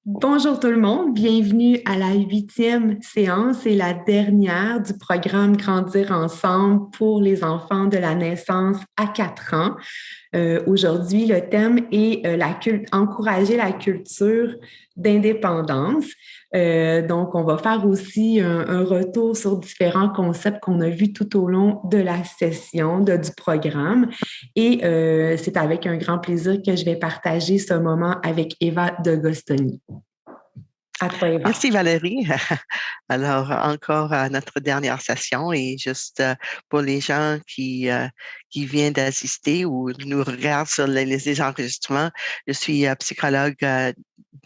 Bonjour tout le monde, bienvenue à la huitième séance et la dernière du programme Grandir ensemble pour les enfants de la naissance à 4 ans. Aujourd'hui, le thème est encourager la culture d'indépendance. Donc, on va faire aussi un retour sur différents concepts qu'on a vus tout au long de la session du programme. Et c'est avec un grand plaisir que je vais partager ce moment avec Eva de Gostoni. À toi, Eva. Merci Valérie. Alors, encore à notre dernière session et juste pour les gens qui viennent d'assister ou nous regardent sur les enregistrements, je suis psychologue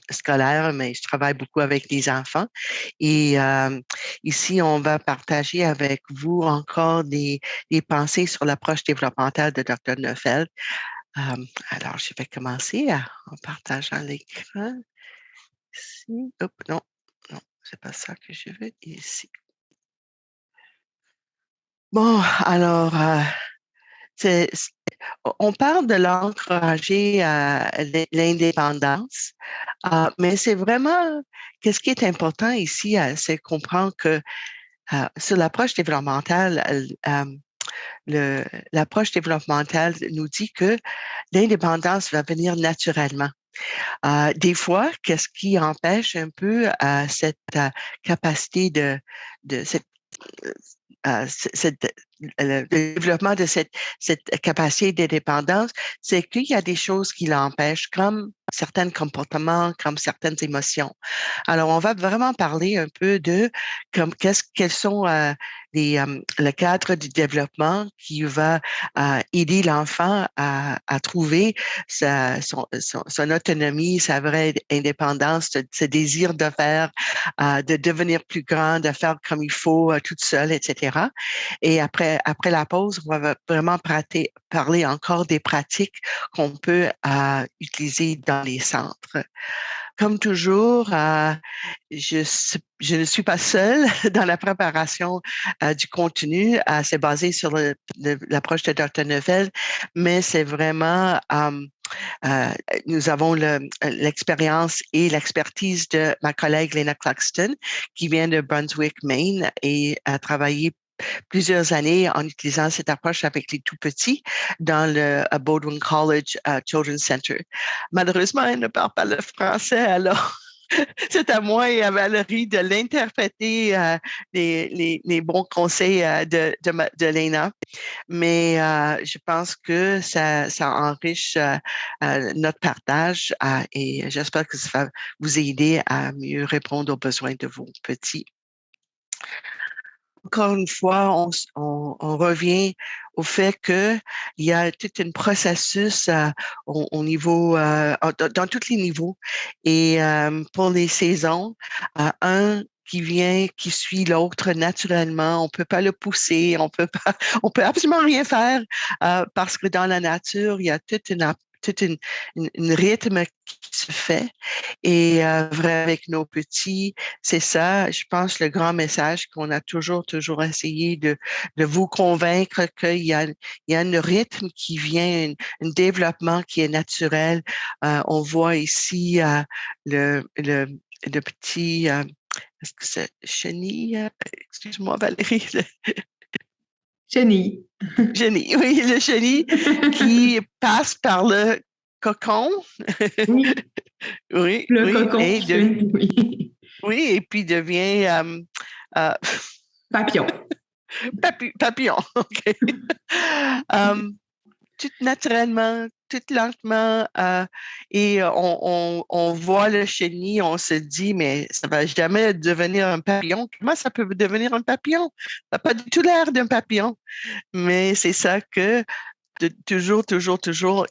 scolaire, mais je travaille beaucoup avec les enfants. Et ici, on va partager avec vous encore des pensées sur l'approche développementale de Dr. Neufeld. Euh, alors, je vais commencer en partageant l'écran. Ici. Hop, non, non, c'est pas ça que je veux ici. Bon, alors, on parle de l'encourager à l'indépendance, mais c'est vraiment, qu'est-ce qui est important ici, c'est comprendre que sur l'approche développementale, l'approche développementale nous dit que l'indépendance va venir naturellement. Des fois, qu'est-ce qui empêche un peu cette capacité de cette, le développement de cette capacité d'indépendance, c'est qu'il y a des choses qui l'empêchent, comme certains comportements, comme certaines émotions. Alors, on va vraiment parler un peu de quels sont le cadre du développement qui va aider l'enfant à trouver son autonomie, sa vraie indépendance, ce désir de faire, de devenir plus grand, de faire comme il faut toute seule, etc. Et après la pause, on va vraiment parler encore des pratiques qu'on peut utiliser dans les centres. Comme toujours, je ne suis pas seule dans la préparation du contenu. C'est basé sur l'approche de Dr. Neufeld, mais c'est vraiment, euh, nous avons l'expérience et l'expertise de ma collègue Lena Claxton, qui vient de Brunswick, Maine, et a travaillé plusieurs années en utilisant cette approche avec les tout-petits dans le Baldwin College Children's Center. Malheureusement, elle ne parle pas le français, alors c'est à moi et à Valérie de l'interpréter, les bons conseils de Lena. Mais je pense que ça enrichit notre partage et j'espère que ça va vous aider à mieux répondre aux besoins de vos petits. Encore une fois, on revient au fait qu'il y a tout un processus au niveau, dans tous les niveaux. Et pour les saisons, un qui suit l'autre naturellement. On peut pas le pousser, on peut absolument rien faire parce que dans la nature, il y a toute une rythme qui se fait. Et vrai avec nos petits, c'est ça, je pense, le grand message qu'on a toujours essayé de vous convaincre qu'il y a un rythme qui vient, un développement qui est naturel. On voit ici le petit, est-ce que c'est chenille? Excuse-moi, Valérie. Chenille. Chenille, oui, le chenille qui passe par le cocon. Oui, Oui, le oui, cocon et qui fait une... Oui. oui, et puis devient euh, Papillon. papillon. OK. Euh, tout naturellement, tout lentement, et on voit le chenille, on se dit, mais ça va jamais devenir un papillon. Comment ça peut devenir un papillon? Ça n'a pas du tout l'air d'un papillon, mais c'est ça que toujours,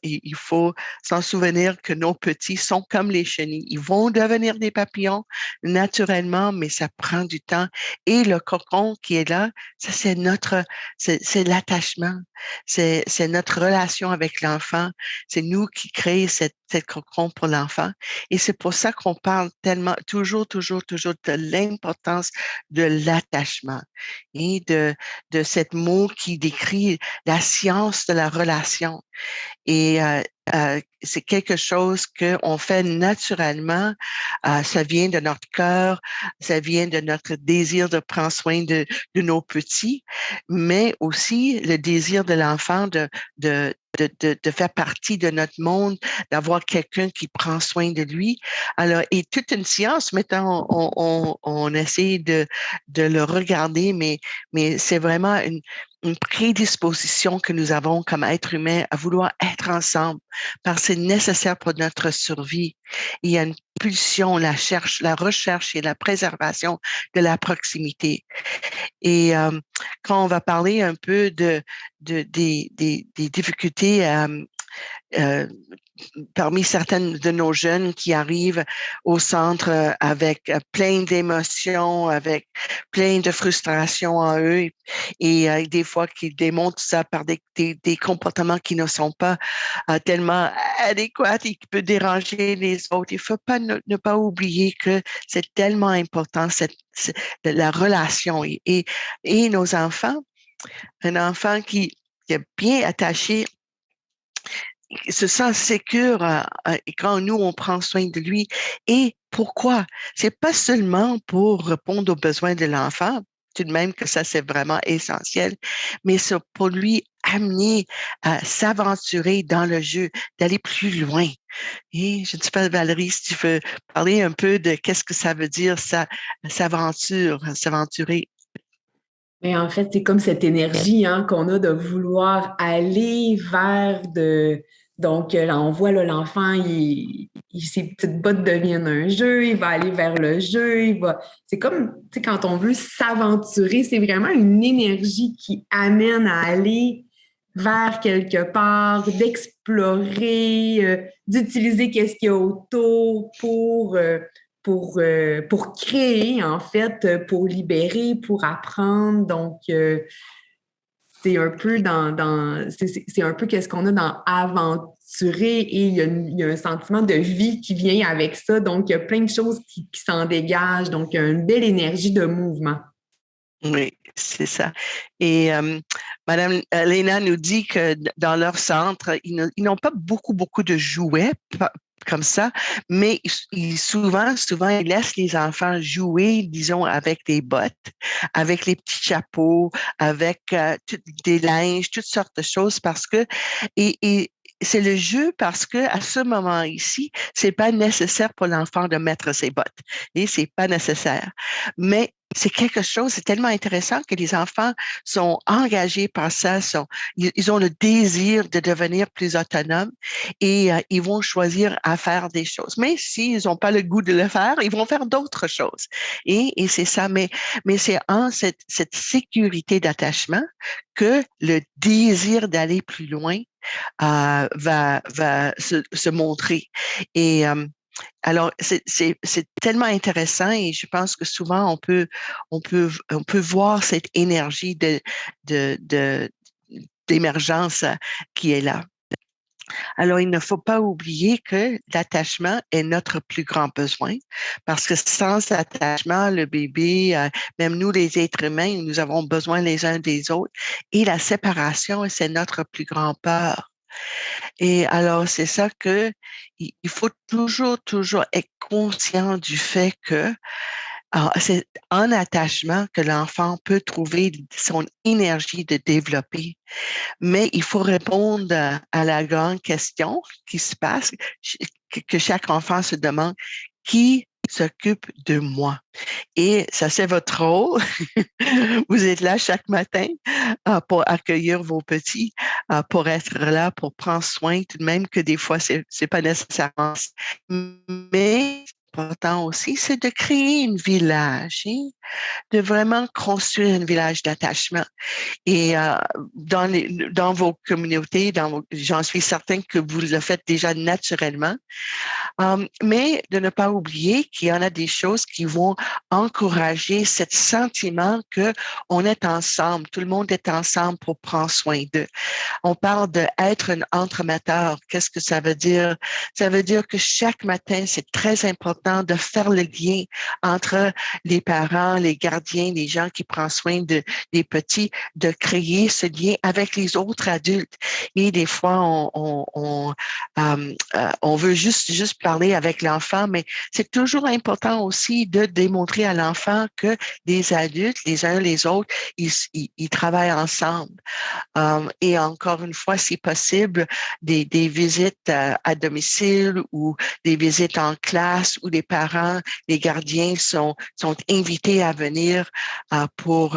il faut s'en souvenir que nos petits sont comme les chenilles. Ils vont devenir des papillons naturellement, mais ça prend du temps. Et le cocon qui est là, ça, c'est l'attachement. C'est notre relation avec l'enfant. C'est nous qui créons cette cocon pour l'enfant. Et c'est pour ça qu'on parle tellement, toujours, toujours, toujours de l'importance de l'attachement et de cette mot qui décrit la science de la relation. Et c'est quelque chose qu'on fait naturellement. Ça vient de notre cœur, ça vient de notre désir de prendre soin de nos petits, mais aussi le désir de l'enfant de faire partie de notre monde, d'avoir quelqu'un qui prend soin de lui. Alors, et toute une science, maintenant, on essaie de le regarder, mais c'est vraiment une prédisposition que nous avons comme êtres humains à vouloir être ensemble, parce que c'est nécessaire pour notre survie. Il y a une pulsion, la recherche et la préservation de la proximité. Et quand on va parler un peu des difficultés euh, parmi certaines de nos jeunes qui arrivent au centre avec plein d'émotions, avec plein de frustrations en eux et des fois qui démontrent ça par des comportements qui ne sont pas tellement adéquats et qui peuvent déranger les autres. Il ne faut pas ne pas oublier que c'est tellement important, la relation et nos enfants. Un enfant qui est bien attaché se sent sécure et quand nous, on prend soin de lui. Et pourquoi? C'est pas seulement pour répondre aux besoins de l'enfant, tout de même que ça, c'est vraiment essentiel, mais c'est pour lui amener à s'aventurer dans le jeu, d'aller plus loin. Et je ne sais pas, Valérie, si tu veux parler un peu de qu'est-ce que ça veut dire, s'aventurer. Mais en fait, c'est comme cette énergie hein, qu'on a de vouloir aller vers de. Donc, là, on voit là, l'enfant, ses petites bottes deviennent un jeu, il va aller vers le jeu, il va. C'est comme, tu sais, quand on veut s'aventurer, c'est vraiment une énergie qui amène à aller vers quelque part, d'explorer, d'utiliser qu'est-ce qu'il y a autour pour créer, en fait, pour libérer, pour apprendre. Donc, c'est un peu c'est un peu qu'est-ce qu'on a dans aventurer et il y a un sentiment de vie qui vient avec ça. Donc, il y a plein de choses qui s'en dégagent. Donc, il y a une belle énergie de mouvement. Oui, c'est ça. Et Madame Léna nous dit que dans leur centre, ils n'ont pas beaucoup de jouets comme ça, mais souvent, ils laissent les enfants jouer, disons, avec des bottes, avec les petits chapeaux, avec des linges, toutes sortes de choses parce que, et c'est le jeu parce que à ce moment ici, c'est pas nécessaire pour l'enfant de mettre ses bottes et c'est pas nécessaire. Mais c'est quelque chose, c'est tellement intéressant que les enfants sont engagés par ça, ils ont le désir de devenir plus autonomes et ils vont choisir à faire des choses. Mais s'ils n'ont pas le goût de le faire, ils vont faire d'autres choses. Et c'est ça, mais c'est en cette sécurité d'attachement que le désir d'aller plus loin va se montrer. Et alors, c'est tellement intéressant et je pense que souvent on peut voir cette énergie de, d'émergence qui est là. Alors, il ne faut pas oublier que l'attachement est notre plus grand besoin parce que sans attachement, le bébé, même nous les êtres humains, nous avons besoin les uns des autres et la séparation, c'est notre plus grand peur. Et alors, c'est ça que il faut toujours être conscient du fait que c'est en attachement que l'enfant peut trouver son énergie de développer. Mais il faut répondre à la grande question qui se passe, que chaque enfant se demande, qui s'occupe de moi? Et ça, c'est votre rôle. Vous êtes là chaque matin pour accueillir vos petits, pour être là, pour prendre soin, tout de même que des fois, c'est pas nécessairement. Mais important aussi, c'est de créer un village, hein, de vraiment construire un village d'attachement. Et dans vos communautés, j'en suis certaine que vous le faites déjà naturellement, mais de ne pas oublier qu'il y en a des choses qui vont encourager ce sentiment que on est ensemble, tout le monde est ensemble pour prendre soin d'eux. On parle d'être un entremetteur. Qu'est-ce que ça veut dire? Ça veut dire que chaque matin, c'est très important de faire le lien entre les parents, les gardiens, les gens qui prennent soin des petits, de créer ce lien avec les autres adultes. Et des fois, on veut juste parler avec l'enfant, mais c'est toujours important aussi de démontrer à l'enfant que les adultes, les uns les autres, ils travaillent ensemble. Et encore une fois, si possible, des visites à domicile ou des visites en classe où les parents, les gardiens sont invités à venir pour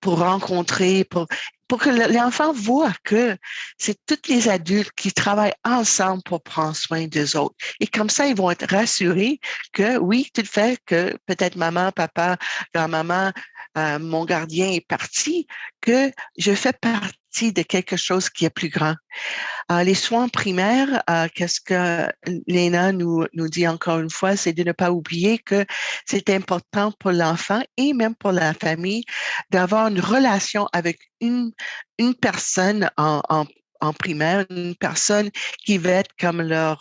rencontrer, pour que l'enfant voit que c'est tous les adultes qui travaillent ensemble pour prendre soin des autres. Et comme ça, ils vont être rassurés que oui, tout le fait que peut-être maman, papa, grand-maman, mon gardien est parti, que je fais partie de quelque chose qui est plus grand. Les soins primaires, qu'est-ce que Léna nous dit encore une fois, c'est de ne pas oublier que c'est important pour l'enfant et même pour la famille d'avoir une relation avec une personne en primaire, une personne qui va être comme leur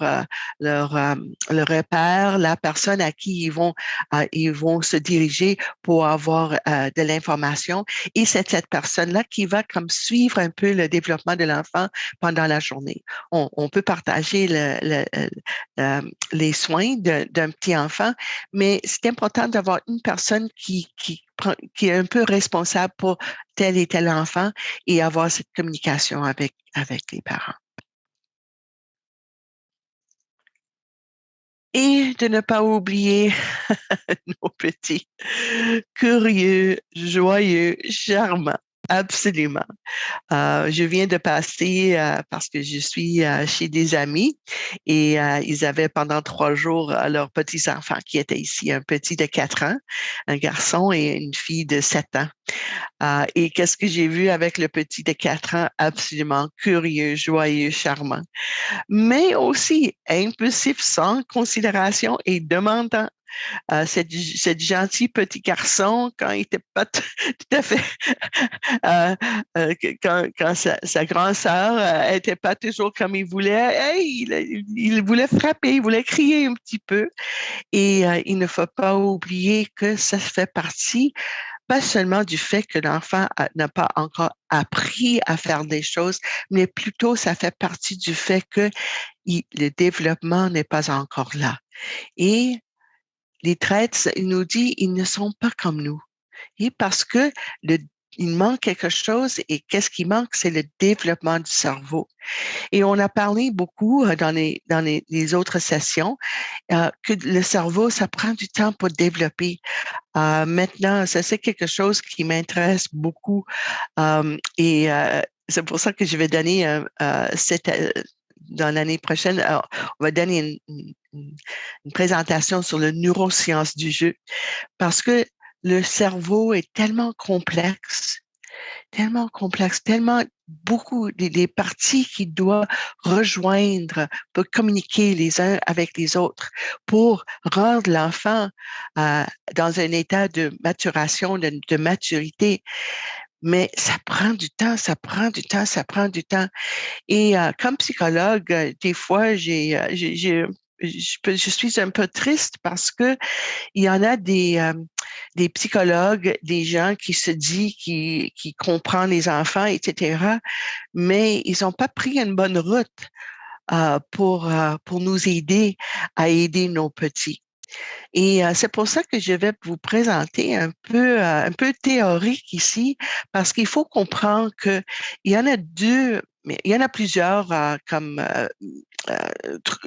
repère, la personne à qui ils vont se diriger pour avoir de l'information. Et c'est cette personne-là qui va comme suivre un peu le développement de l'enfant pendant la journée. On peut partager les soins d'un petit enfant, mais c'est important d'avoir une personne qui est un peu responsable pour tel et tel enfant et avoir cette communication avec les parents. Et de ne pas oublier nos petits curieux, joyeux, charmants. Absolument. Je viens de passer parce que je suis chez des amis et ils avaient pendant 3 jours leurs petits-enfants qui étaient ici, un petit de 4 ans, un garçon et une fille de 7 ans. Et qu'est-ce que j'ai vu avec le petit de 4 ans? Absolument curieux, joyeux, charmant, mais aussi impulsif, sans considération et demandant. Cette gentil petit garçon, quand il n'était pas tout à fait, quand sa grande sœur n'était pas toujours comme il voulait, hey, il voulait frapper, il voulait crier un petit peu. Et il ne faut pas oublier que ça fait partie pas seulement du fait que l'enfant n'a pas encore appris à faire des choses, mais plutôt ça fait partie du fait que le développement n'est pas encore là. Et les traits, il nous dit, ils ne sont pas comme nous. Et parce que il manque quelque chose et qu'est-ce qui manque? C'est le développement du cerveau. Et on a parlé beaucoup dans les autres sessions que le cerveau, ça prend du temps pour développer. Maintenant, ça c'est quelque chose qui m'intéresse beaucoup et c'est pour ça que je vais donner dans l'année prochaine, on va donner une présentation sur le neurosciences du jeu parce que le cerveau est tellement complexe, tellement beaucoup des parties qui doivent rejoindre pour communiquer les uns avec les autres, pour rendre l'enfant dans un état de maturation, de maturité. Mais ça prend du temps, ça prend du temps, ça prend du temps. Et comme psychologue, des fois, je suis un peu triste parce que il y en a des psychologues, des gens qui se disent qui comprennent les enfants, etc., mais ils n'ont pas pris une bonne route pour nous aider à aider nos petits. Et c'est pour ça que je vais vous présenter un peu théorique ici, parce qu'il faut comprendre que il y en a deux, mais il y en a plusieurs comme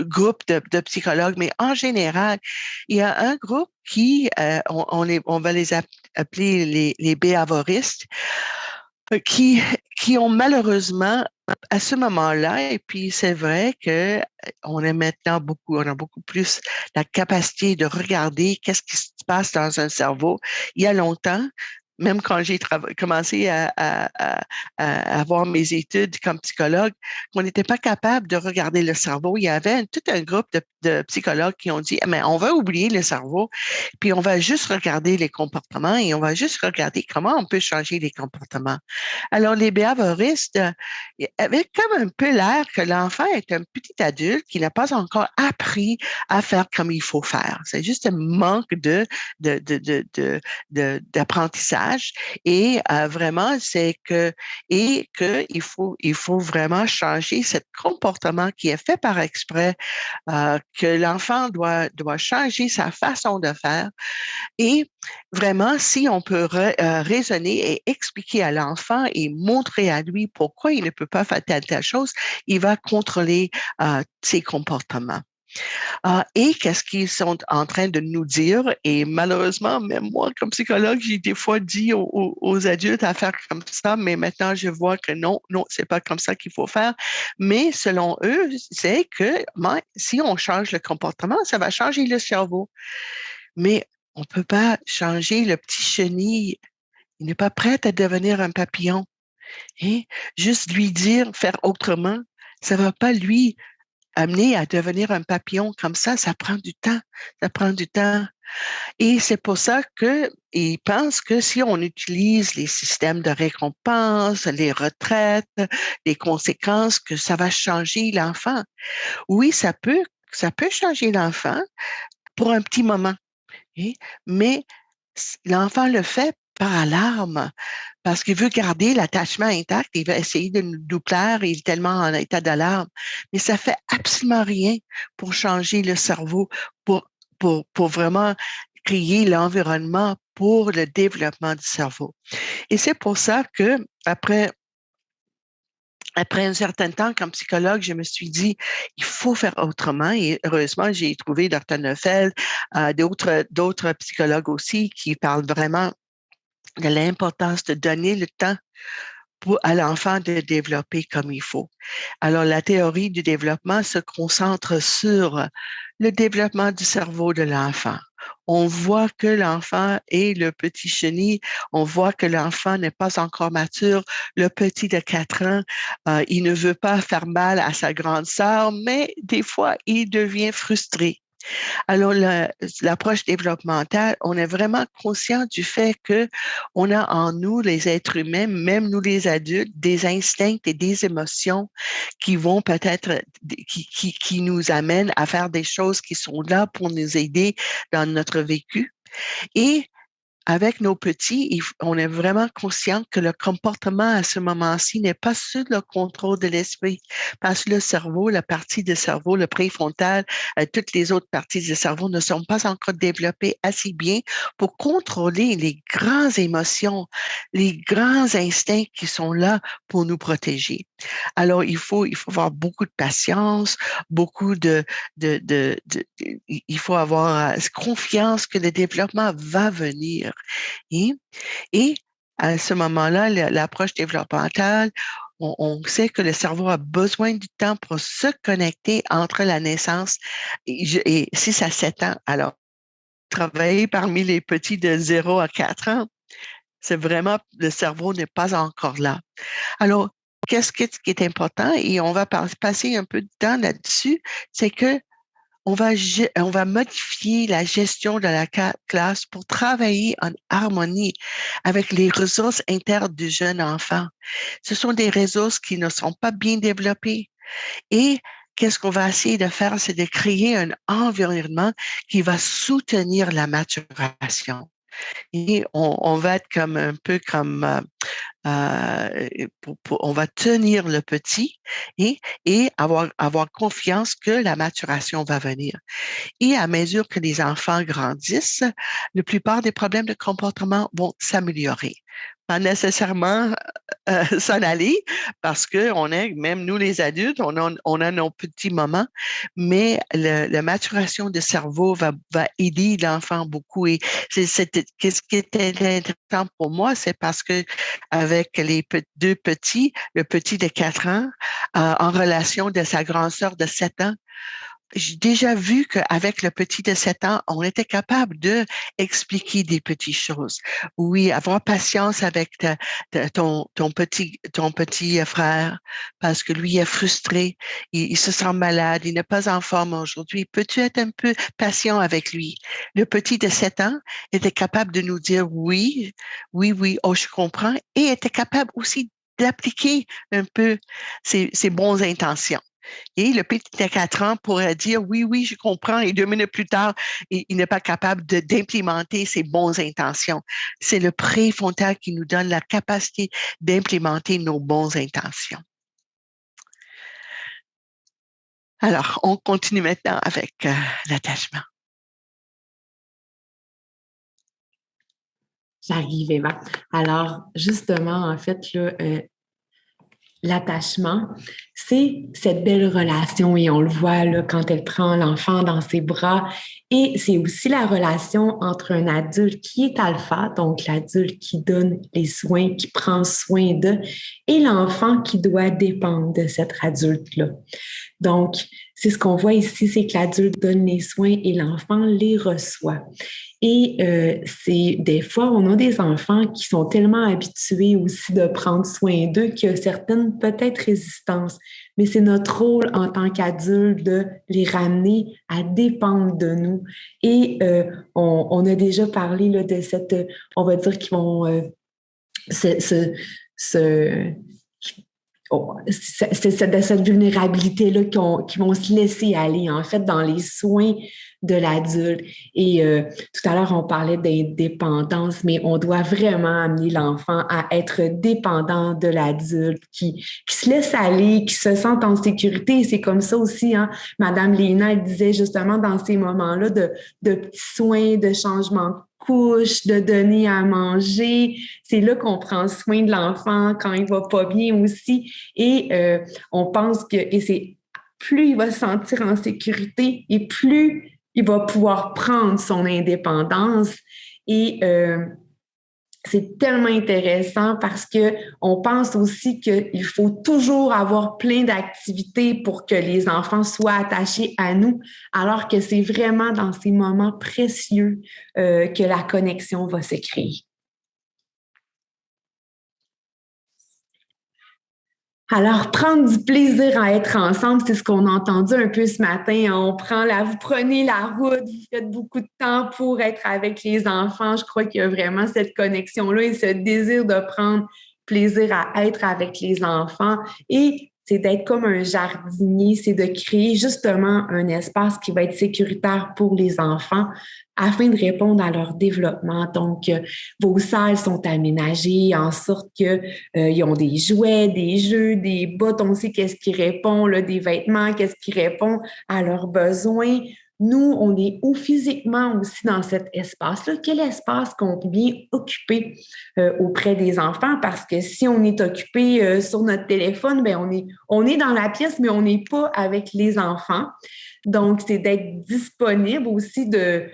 groupes de psychologues, mais en général, il y a un groupe qui, on va les appeler les béhavoristes, qui ont malheureusement à ce moment-là, et puis c'est vrai que on a beaucoup plus la capacité de regarder qu'est-ce qui se passe dans un cerveau. Il y a longtemps, même quand j'ai commencé à avoir mes études comme psychologue, on n'était pas capable de regarder le cerveau. Il y avait tout un groupe de psychologues qui ont dit, mais on va oublier le cerveau, puis on va juste regarder les comportements et on va juste regarder comment on peut changer les comportements. Alors, les behavioristes avaient comme un peu l'air que l'enfant est un petit adulte qui n'a pas encore appris à faire comme il faut faire. C'est juste un manque de, de, de, de, d'apprentissage et vraiment, il faut vraiment changer ce comportement qui est fait par exprès, que l'enfant doit changer sa façon de faire et vraiment, si on peut raisonner et expliquer à l'enfant et montrer à lui pourquoi il ne peut pas faire telle chose, il va contrôler ses comportements. Et qu'est-ce qu'ils sont en train de nous dire? Et malheureusement, même moi, comme psychologue, j'ai des fois dit aux adultes à faire comme ça, mais maintenant je vois que non, non, c'est pas comme ça qu'il faut faire. Mais selon eux, c'est que si on change le comportement, ça va changer le cerveau. Mais on ne peut pas changer le petit chenille. Il n'est pas prêt à devenir un papillon. Hein? Juste lui dire, faire autrement, ça ne va pas lui amener à devenir un papillon comme ça prend du temps. Ça prend du temps. Et c'est pour ça qu'ils pensent que si on utilise les systèmes de récompense, les retraites, les conséquences, que ça va changer l'enfant. Oui, ça peut changer l'enfant pour un petit moment. Hein, mais l'enfant le fait par alarme parce qu'il veut garder l'attachement intact, il va essayer de nous plaire, il est tellement en état d'alarme. Mais ça fait absolument rien pour changer le cerveau, pour vraiment créer l'environnement pour le développement du cerveau. Et c'est pour ça que après un certain temps, comme psychologue, je me suis dit, il faut faire autrement. Et heureusement, j'ai trouvé Dr. Neufeld, d'autres psychologues aussi qui parlent vraiment de l'importance de donner le temps à l'enfant de développer comme il faut. Alors, la théorie du développement se concentre sur le développement du cerveau de l'enfant. On voit que l'enfant est le petit chenille, on voit que l'enfant n'est pas encore mature. Le petit de 4 ans, il ne veut pas faire mal à sa grande sœur, mais des fois, il devient frustré. Alors, l'approche développementale, on est vraiment conscient du fait que on a en nous, les êtres humains, même nous les adultes, des instincts et des émotions qui vont peut-être, qui nous amènent à faire des choses qui sont là pour nous aider dans notre vécu. Et avec nos petits, on est vraiment conscient que le comportement à ce moment-ci n'est pas sous le contrôle de l'esprit, parce que le cerveau, la partie du cerveau, le préfrontal, toutes les autres parties du cerveau ne sont pas encore développées assez bien pour contrôler les grandes émotions, les grands instincts qui sont là pour nous protéger. Alors, il faut avoir beaucoup de patience, beaucoup il faut avoir confiance que le développement va venir. Et, et à ce moment-là, l'approche développementale, on sait que le cerveau a besoin du temps pour se connecter entre la naissance et 6 à 7 ans. Alors, travailler parmi les petits de 0 à 4 ans, c'est vraiment, le cerveau n'est pas encore là. Alors, qui est important, et on va passer un peu de temps là-dessus, c'est que on va modifier la gestion de la classe pour travailler en harmonie avec les ressources internes du jeune enfant. Ce sont des ressources qui ne sont pas bien développées. Et qu'est-ce qu'on va essayer de faire, c'est de créer un environnement qui va soutenir la maturation. Et on va être comme un peu comme on va tenir le petit et avoir confiance que la maturation va venir. Et à mesure que les enfants grandissent, la plupart des problèmes de comportement vont s'améliorer. pas nécessairement s'en aller parce que on est, même nous les adultes, on a nos petits moments, mais la maturation du cerveau va aider l'enfant beaucoup. Et qu'est-ce qui était intéressant pour moi, c'est parce que avec deux petits, le petit de 4 ans, en relation de sa grande sœur de 7 ans, j'ai déjà vu qu'avec le petit de 7 ans, on était capable de expliquer des petites choses. Oui, avoir patience avec ton petit frère parce que lui est frustré, il se sent malade, il n'est pas en forme aujourd'hui. Peux-tu être un peu patient avec lui? Le petit de 7 ans était capable de nous dire oui, oui, oui, oh, je comprends, et était capable aussi d'appliquer un peu ses bonnes intentions. Et le petit de 4 ans pourrait dire oui, oui, je comprends, et 2 minutes plus tard, il n'est pas capable d'implémenter ses bonnes intentions. C'est le préfrontal qui nous donne la capacité d'implémenter nos bonnes intentions. Alors, on continue maintenant avec l'attachement. J'arrive, Eva. Alors, justement, en fait, là, l'attachement, c'est cette belle relation et on le voit là, quand elle prend l'enfant dans ses bras. Et c'est aussi la relation entre un adulte qui est alpha, donc l'adulte qui donne les soins, qui prend soin d'eux, et l'enfant qui doit dépendre de cet adulte-là. Donc, c'est ce qu'on voit ici, c'est que l'adulte donne les soins et l'enfant les reçoit. Et c'est des fois, on a des enfants qui sont tellement habitués aussi de prendre soin d'eux qu'il y a certaines peut-être résistances. Mais c'est notre rôle en tant qu'adulte de les ramener à dépendre de nous. Et on a déjà parlé là, de cette, on va dire qu'ils vont se, se, se c'est de cette vulnérabilité-là qui vont se laisser aller, en fait, dans les soins de l'adulte. Et tout à l'heure, on parlait d'indépendance, mais on doit vraiment amener l'enfant à être dépendant de l'adulte, qui se laisse aller, qui se sent en sécurité. C'est comme ça aussi, hein. Madame Léna, elle disait justement dans ces moments-là de petits soins, de changement de couche, de donner à manger. C'est là qu'on prend soin de l'enfant quand il va pas bien aussi. Et on pense que et c'est plus il va se sentir en sécurité et plus il va pouvoir prendre son indépendance. Et c'est tellement intéressant parce que on pense aussi qu'il faut toujours avoir plein d'activités pour que les enfants soient attachés à nous, alors que c'est vraiment dans ces moments précieux que la connexion va se créer. Alors, prendre du plaisir à être ensemble, c'est ce qu'on a entendu un peu ce matin. Vous prenez la route, vous faites beaucoup de temps pour être avec les enfants. Je crois qu'il y a vraiment cette connexion-là et ce désir de prendre plaisir à être avec les enfants. Et c'est d'être comme un jardinier, c'est de créer justement un espace qui va être sécuritaire pour les enfants afin de répondre à leur développement. Donc, vos salles sont aménagées en sorte que ils ont des jouets, des jeux, des bottes, on sait qu'est-ce qui répond, là, des vêtements, qu'est-ce qui répond à leurs besoins. Nous, on est où physiquement aussi dans cet espace-là? Quel espace qu'on vient occuper auprès des enfants? Parce que si on est occupé sur notre téléphone, ben on est dans la pièce, mais on n'est pas avec les enfants. Donc, c'est d'être disponible aussi de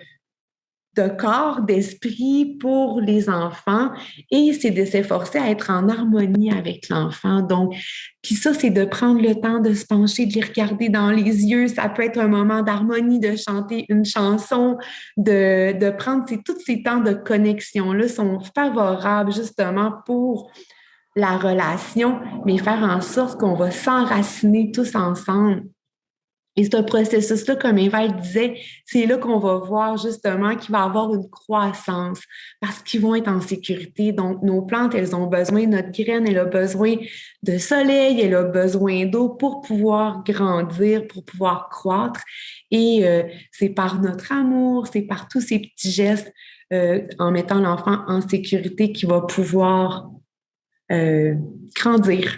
corps, d'esprit pour les enfants et c'est de s'efforcer à être en harmonie avec l'enfant. Donc, puis ça, c'est de prendre le temps de se pencher, de les regarder dans les yeux. Ça peut être un moment d'harmonie, de chanter une chanson, de prendre tous ces temps de connexion-là sont favorables justement pour la relation, mais faire en sorte qu'on va s'enraciner tous ensemble. Et ce processus-là, comme Eva disait, c'est là qu'on va voir justement qu'il va y avoir une croissance parce qu'ils vont être en sécurité. Donc, nos plantes, elles ont besoin, notre graine, elle a besoin de soleil, elle a besoin d'eau pour pouvoir grandir, pour pouvoir croître. Et c'est par notre amour, c'est par tous ces petits gestes en mettant l'enfant en sécurité qu'il va pouvoir grandir.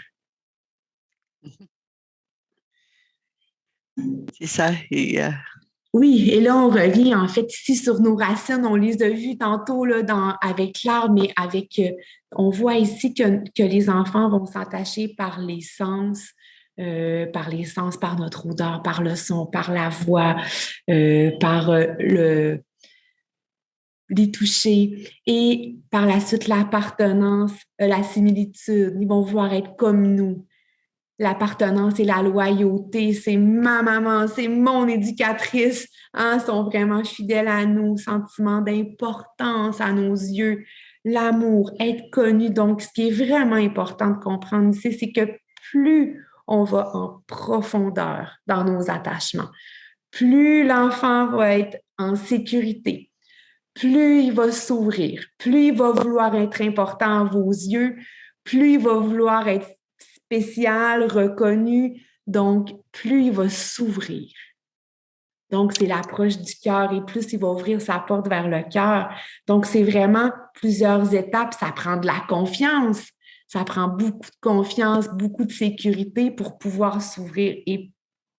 C'est ça. Et Oui, et là, on revient en fait ici sur nos racines. On les a vues tantôt là, avec l'arbre, mais on voit ici que les enfants vont s'attacher par les sens, par notre odeur, par le son, par la voix, par les toucher et par la suite l'appartenance, la similitude. Ils vont vouloir être comme nous. L'appartenance et la loyauté, c'est ma maman, c'est mon éducatrice, hein, sont vraiment fidèles à nous, sentiment d'importance à nos yeux, l'amour, être connu. Donc, ce qui est vraiment important de comprendre ici, c'est que plus on va en profondeur dans nos attachements, plus l'enfant va être en sécurité, plus il va s'ouvrir, plus il va vouloir être important à vos yeux, plus il va vouloir être spécial, reconnu, donc plus il va s'ouvrir. Donc, c'est l'approche du cœur et plus il va ouvrir sa porte vers le cœur. Donc, c'est vraiment plusieurs étapes. Ça prend de la confiance. Ça prend beaucoup de confiance, beaucoup de sécurité pour pouvoir s'ouvrir. Et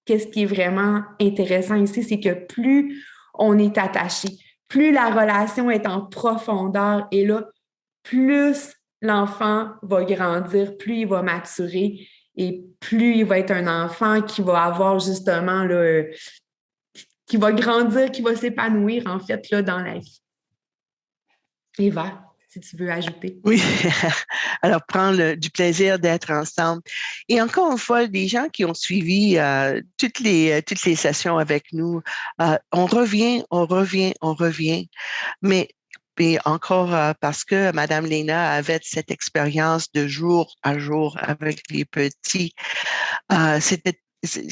qu'est-ce qui est vraiment intéressant ici, c'est que plus on est attaché, plus la relation est en profondeur et là, plus l'enfant va grandir, plus il va maturer et plus il va être un enfant qui va avoir justement là, qui va grandir, qui va s'épanouir en fait là, dans la vie. Eva, si tu veux ajouter. Oui, alors prendre du plaisir d'être ensemble. Et encore une fois, les gens qui ont suivi toutes les sessions avec nous, on revient, on revient, on revient. Mais et encore parce que Madame Léna avait cette expérience de jour à jour avec les petits, c'était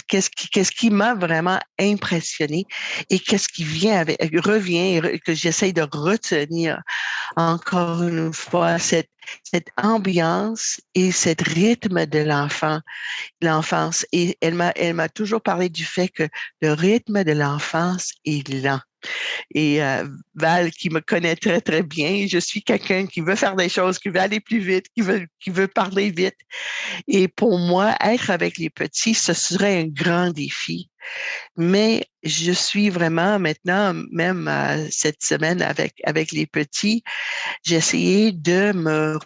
qu'est-ce qui m'a vraiment impressionné et qu'est-ce qui revient, que j'essaye de retenir encore une fois, cette ambiance et cet rythme de l'enfance. Et elle m'a toujours parlé du fait que le rythme de l'enfance est lent. Et Val, qui me connaît très, très bien, je suis quelqu'un qui veut faire des choses, qui veut aller plus vite, qui veut parler vite. Et pour moi, être avec les petits, ce serait un grand défi. Mais je suis vraiment maintenant, même cette semaine avec les petits, j'ai essayé de me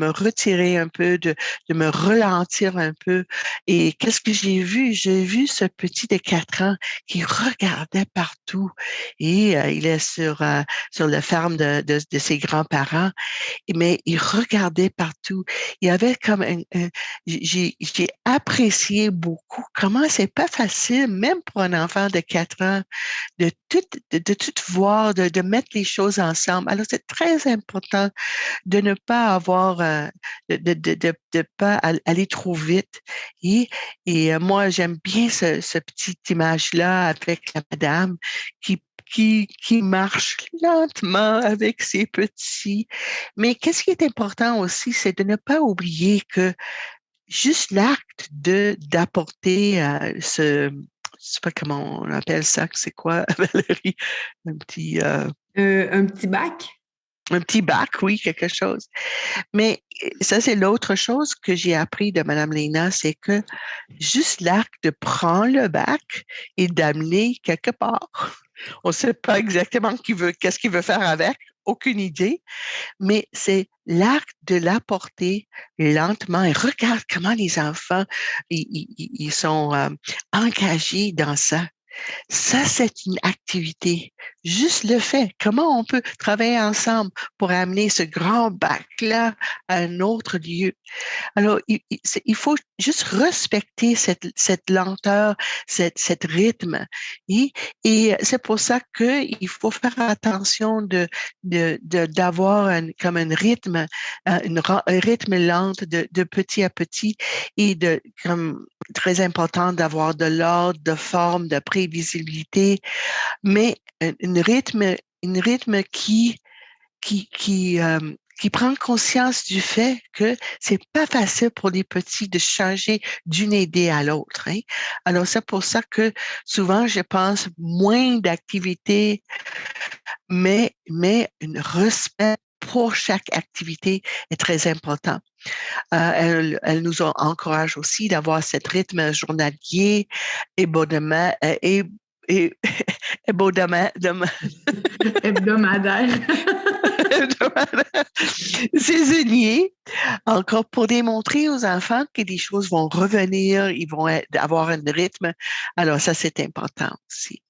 retirer un peu, de me ralentir un peu. Et qu'est-ce que j'ai vu? J'ai vu ce petit de 4 ans qui regardait partout. Et il est sur la ferme de ses grands-parents, mais il regardait partout. Il y avait comme j'ai apprécié beaucoup comment c'est pas facile, même pour un enfant de 4 ans, de tout voir, de mettre les choses ensemble. Alors, c'est très important de ne pas avoir, de pas aller trop vite. Et, moi, j'aime bien ce petite image-là avec la madame qui qui marche lentement avec ses petits. Mais qu'est-ce qui est important aussi, c'est de ne pas oublier que juste l'acte d'apporter je sais pas comment on appelle ça, c'est quoi, Valérie? Un petit, euh, Un petit bac? un petit bac, oui, quelque chose. Mais ça, c'est l'autre chose que j'ai appris de Madame Léna, c'est que juste l'acte de prendre le bac et d'amener quelque part. On ne sait pas exactement qu'est-ce qu'il veut faire avec, aucune idée, mais c'est l'acte de l'apporter lentement. Et regarde comment les enfants, ils sont engagés dans ça. Ça, c'est une activité. Juste le fait, comment on peut travailler ensemble pour amener ce grand bac-là à un autre lieu. Alors, il faut juste respecter cette lenteur, cette rythme. Et, c'est pour ça qu'il faut faire attention d'avoir comme un rythme, un rythme lent de petit à petit et comme très important d'avoir de l'ordre, de forme, de prévisibilité, mais un rythme qui prend conscience du fait que c'est pas facile pour les petits de changer d'une idée à l'autre, hein. Alors, c'est pour ça que souvent, je pense moins d'activités, mais un respect pour chaque activité est très important. Elle nous encourage aussi d'avoir cet rythme journalier, abonnement, Hebdomadaire. saisonnier, encore pour démontrer aux enfants que les choses vont revenir, ils vont avoir un rythme. Alors ça, c'est important aussi.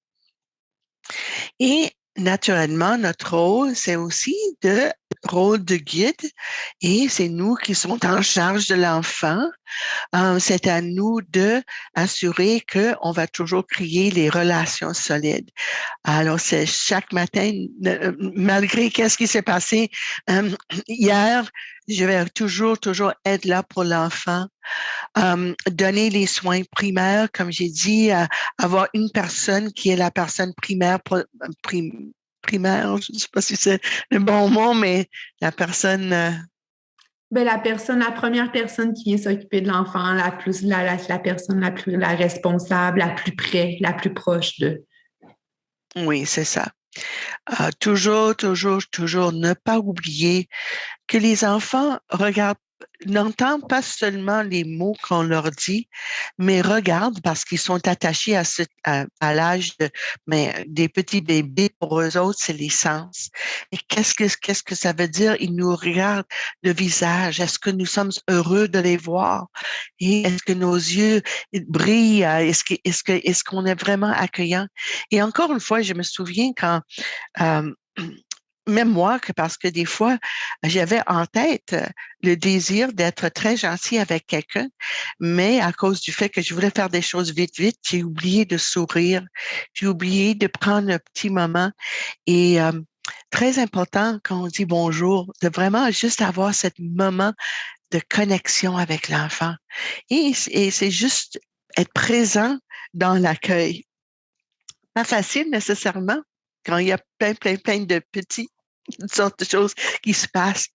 Et naturellement, notre rôle, c'est aussi de rôle de guide et c'est nous qui sommes en charge de l'enfant. C'est à nous de assurer qu'on va toujours créer les relations solides. Alors, c'est chaque matin, malgré qu'est-ce qui s'est passé hier, je vais toujours être là pour l'enfant. Donner les soins primaires, comme j'ai dit, avoir une personne qui est la personne primaire, primaire, je ne sais pas si c'est le bon mot, mais la personne... Ben, la première personne qui vient s'occuper de l'enfant, la personne la responsable, la plus près, la plus proche de. Oui, c'est ça. Toujours ne pas oublier que les enfants n'entendent pas seulement les mots qu'on leur dit, mais regardent parce qu'ils sont attachés à l'âge mais des petits bébés. Pour eux autres, c'est les sens. Et qu'est-ce que ça veut dire? Ils nous regardent le visage. Est-ce que nous sommes heureux de les voir? Et est-ce que nos yeux brillent? Est-ce qu'on est vraiment accueillant? Et encore une fois, je me souviens quand euh, même moi, parce que des fois, j'avais en tête le désir d'être très gentil avec quelqu'un, mais à cause du fait que je voulais faire des choses vite, j'ai oublié de sourire, j'ai oublié de prendre un petit moment. Et très important quand on dit bonjour, de vraiment juste avoir ce moment de connexion avec l'enfant. Et c'est juste être présent dans l'accueil. Pas facile nécessairement quand il y a plein de toutes sortes de choses qui se passent.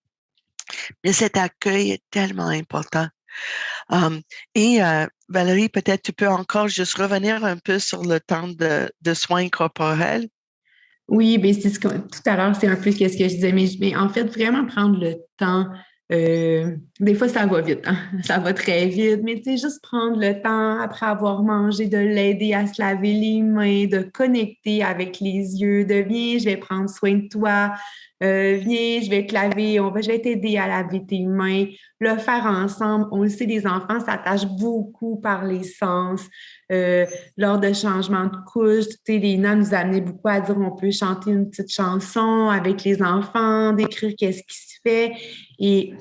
Mais cet accueil est tellement important. Um, Valérie, peut-être tu peux encore juste revenir un peu sur le temps de soins corporels. Oui, ben tout à l'heure, c'est un peu ce que je disais, mais en fait, vraiment prendre le temps. Des fois, ça va vite, hein. Ça va très vite, mais tu sais, juste prendre le temps après avoir mangé, de l'aider à se laver les mains, de connecter avec les yeux, de viens, je vais prendre soin de toi, viens, je vais te laver, je vais t'aider à laver tes mains, le faire ensemble. On le sait, les enfants s'attachent beaucoup par les sens. Euh, Lors de changements de couche, tu sais, Léna nous a amené beaucoup à dire on peut chanter une petite chanson avec les enfants, décrire qu'est-ce qui se fait. Et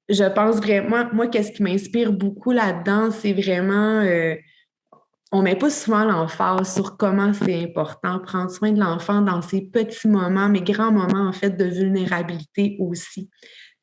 je pense vraiment, moi, qu'est-ce qui m'inspire beaucoup là-dedans, c'est vraiment, on met pas souvent l'emphase sur comment c'est important prendre soin de l'enfant dans ces petits moments, mais grands moments, en fait, de vulnérabilité aussi.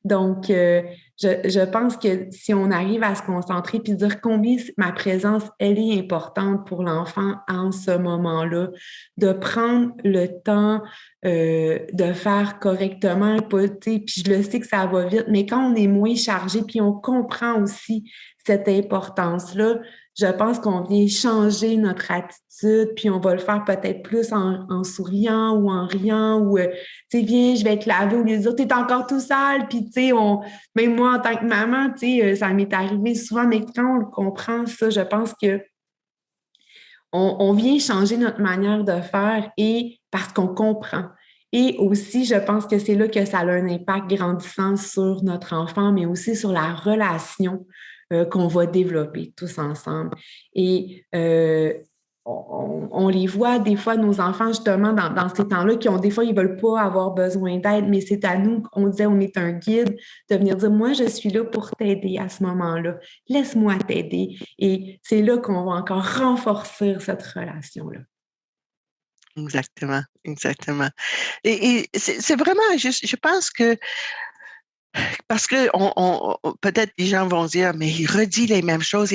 Donc, je pense que si on arrive à se concentrer puis dire combien ma présence, elle est importante pour l'enfant en ce moment-là, de prendre le temps de faire correctement, puis je le sais que ça va vite, mais quand on est moins chargé, puis on comprend aussi cette importance-là, je pense qu'on vient changer notre attitude, puis on va le faire peut-être plus en souriant ou en riant ou tu sais, viens, je vais te laver, au lieu de dire, t'es encore tout sale, puis tu sais, même moi, en tant que maman, tu sais, ça m'est arrivé souvent, mais quand on le comprend, ça, je pense que on vient changer notre manière de faire et parce qu'on comprend. Et aussi, je pense que c'est là que ça a un impact grandissant sur notre enfant, mais aussi sur la relation qu'on va développer tous ensemble. Et on les voit des fois, nos enfants, justement, dans ces temps-là, qui ont des fois, ils ne veulent pas avoir besoin d'aide, mais c'est à nous, on disait, on est un guide, de venir dire, moi, je suis là pour t'aider à ce moment-là. Laisse-moi t'aider. Et c'est là qu'on va encore renforcer cette relation-là. Exactement. Et c'est vraiment, je pense que parce que peut-être les gens vont dire, mais il redit les mêmes choses,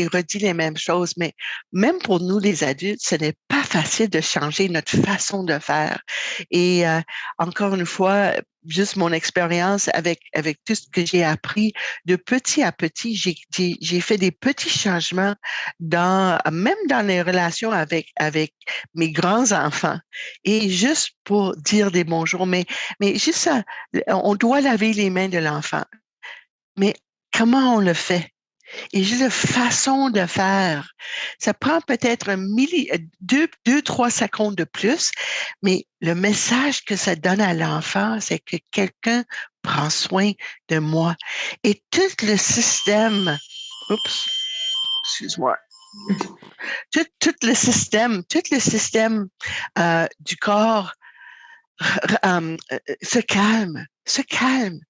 mais même pour nous, les adultes, ce n'est pas facile de changer notre façon de faire. Et encore une fois, juste mon expérience avec tout ce que j'ai appris, de petit à petit, j'ai fait des petits changements même dans les relations avec mes grands-enfants. Et juste pour dire des bonjours, mais juste ça, on doit laver les mains de l'enfant. Mais comment on le fait? Et juste la façon de faire, ça prend peut-être deux, 3 secondes de plus, mais le message que ça donne à l'enfant, c'est que quelqu'un prend soin de moi. Et oups, excuse-moi, tout le système du corps se calme.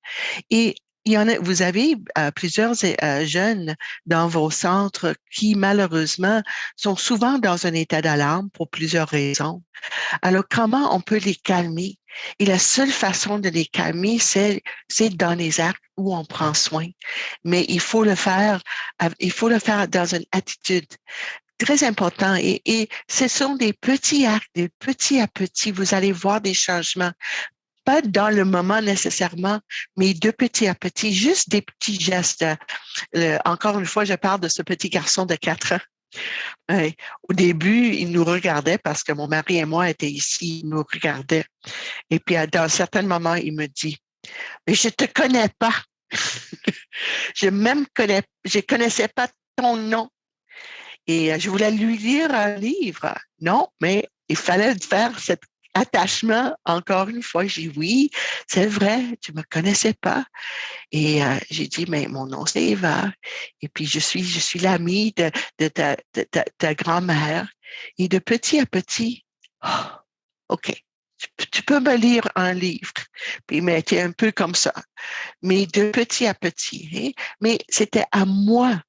Et vous avez plusieurs jeunes dans vos centres qui, malheureusement, sont souvent dans un état d'alarme pour plusieurs raisons. Alors, comment on peut les calmer? Et la seule façon de les calmer, c'est dans les actes où on prend soin. Mais il faut le faire dans une attitude très important. Et ce sont des petits actes, des petits à petits. Vous allez voir des changements pas dans le moment nécessairement, mais de petit à petit, juste des petits gestes. Encore une fois, je parle de ce petit garçon de 4 ans. Ouais. Au début, il nous regardait parce que mon mari et moi étaient ici, il nous regardait. Et puis, dans certains moments, il me dit, mais je te connais pas. Je connaissais pas ton nom. Et je voulais lui lire un livre. Non, mais il fallait faire cet attachement encore une fois. J'ai dit oui, c'est vrai, tu me connaissais pas. Et j'ai dit, mais mon nom, c'est Eva. Et puis, je suis l'amie ta grand-mère. Et de petit à petit, oh, OK, tu peux me lire un livre. Puis, il m'a été un peu comme ça. Mais de petit à petit. Hein? Mais c'était à moi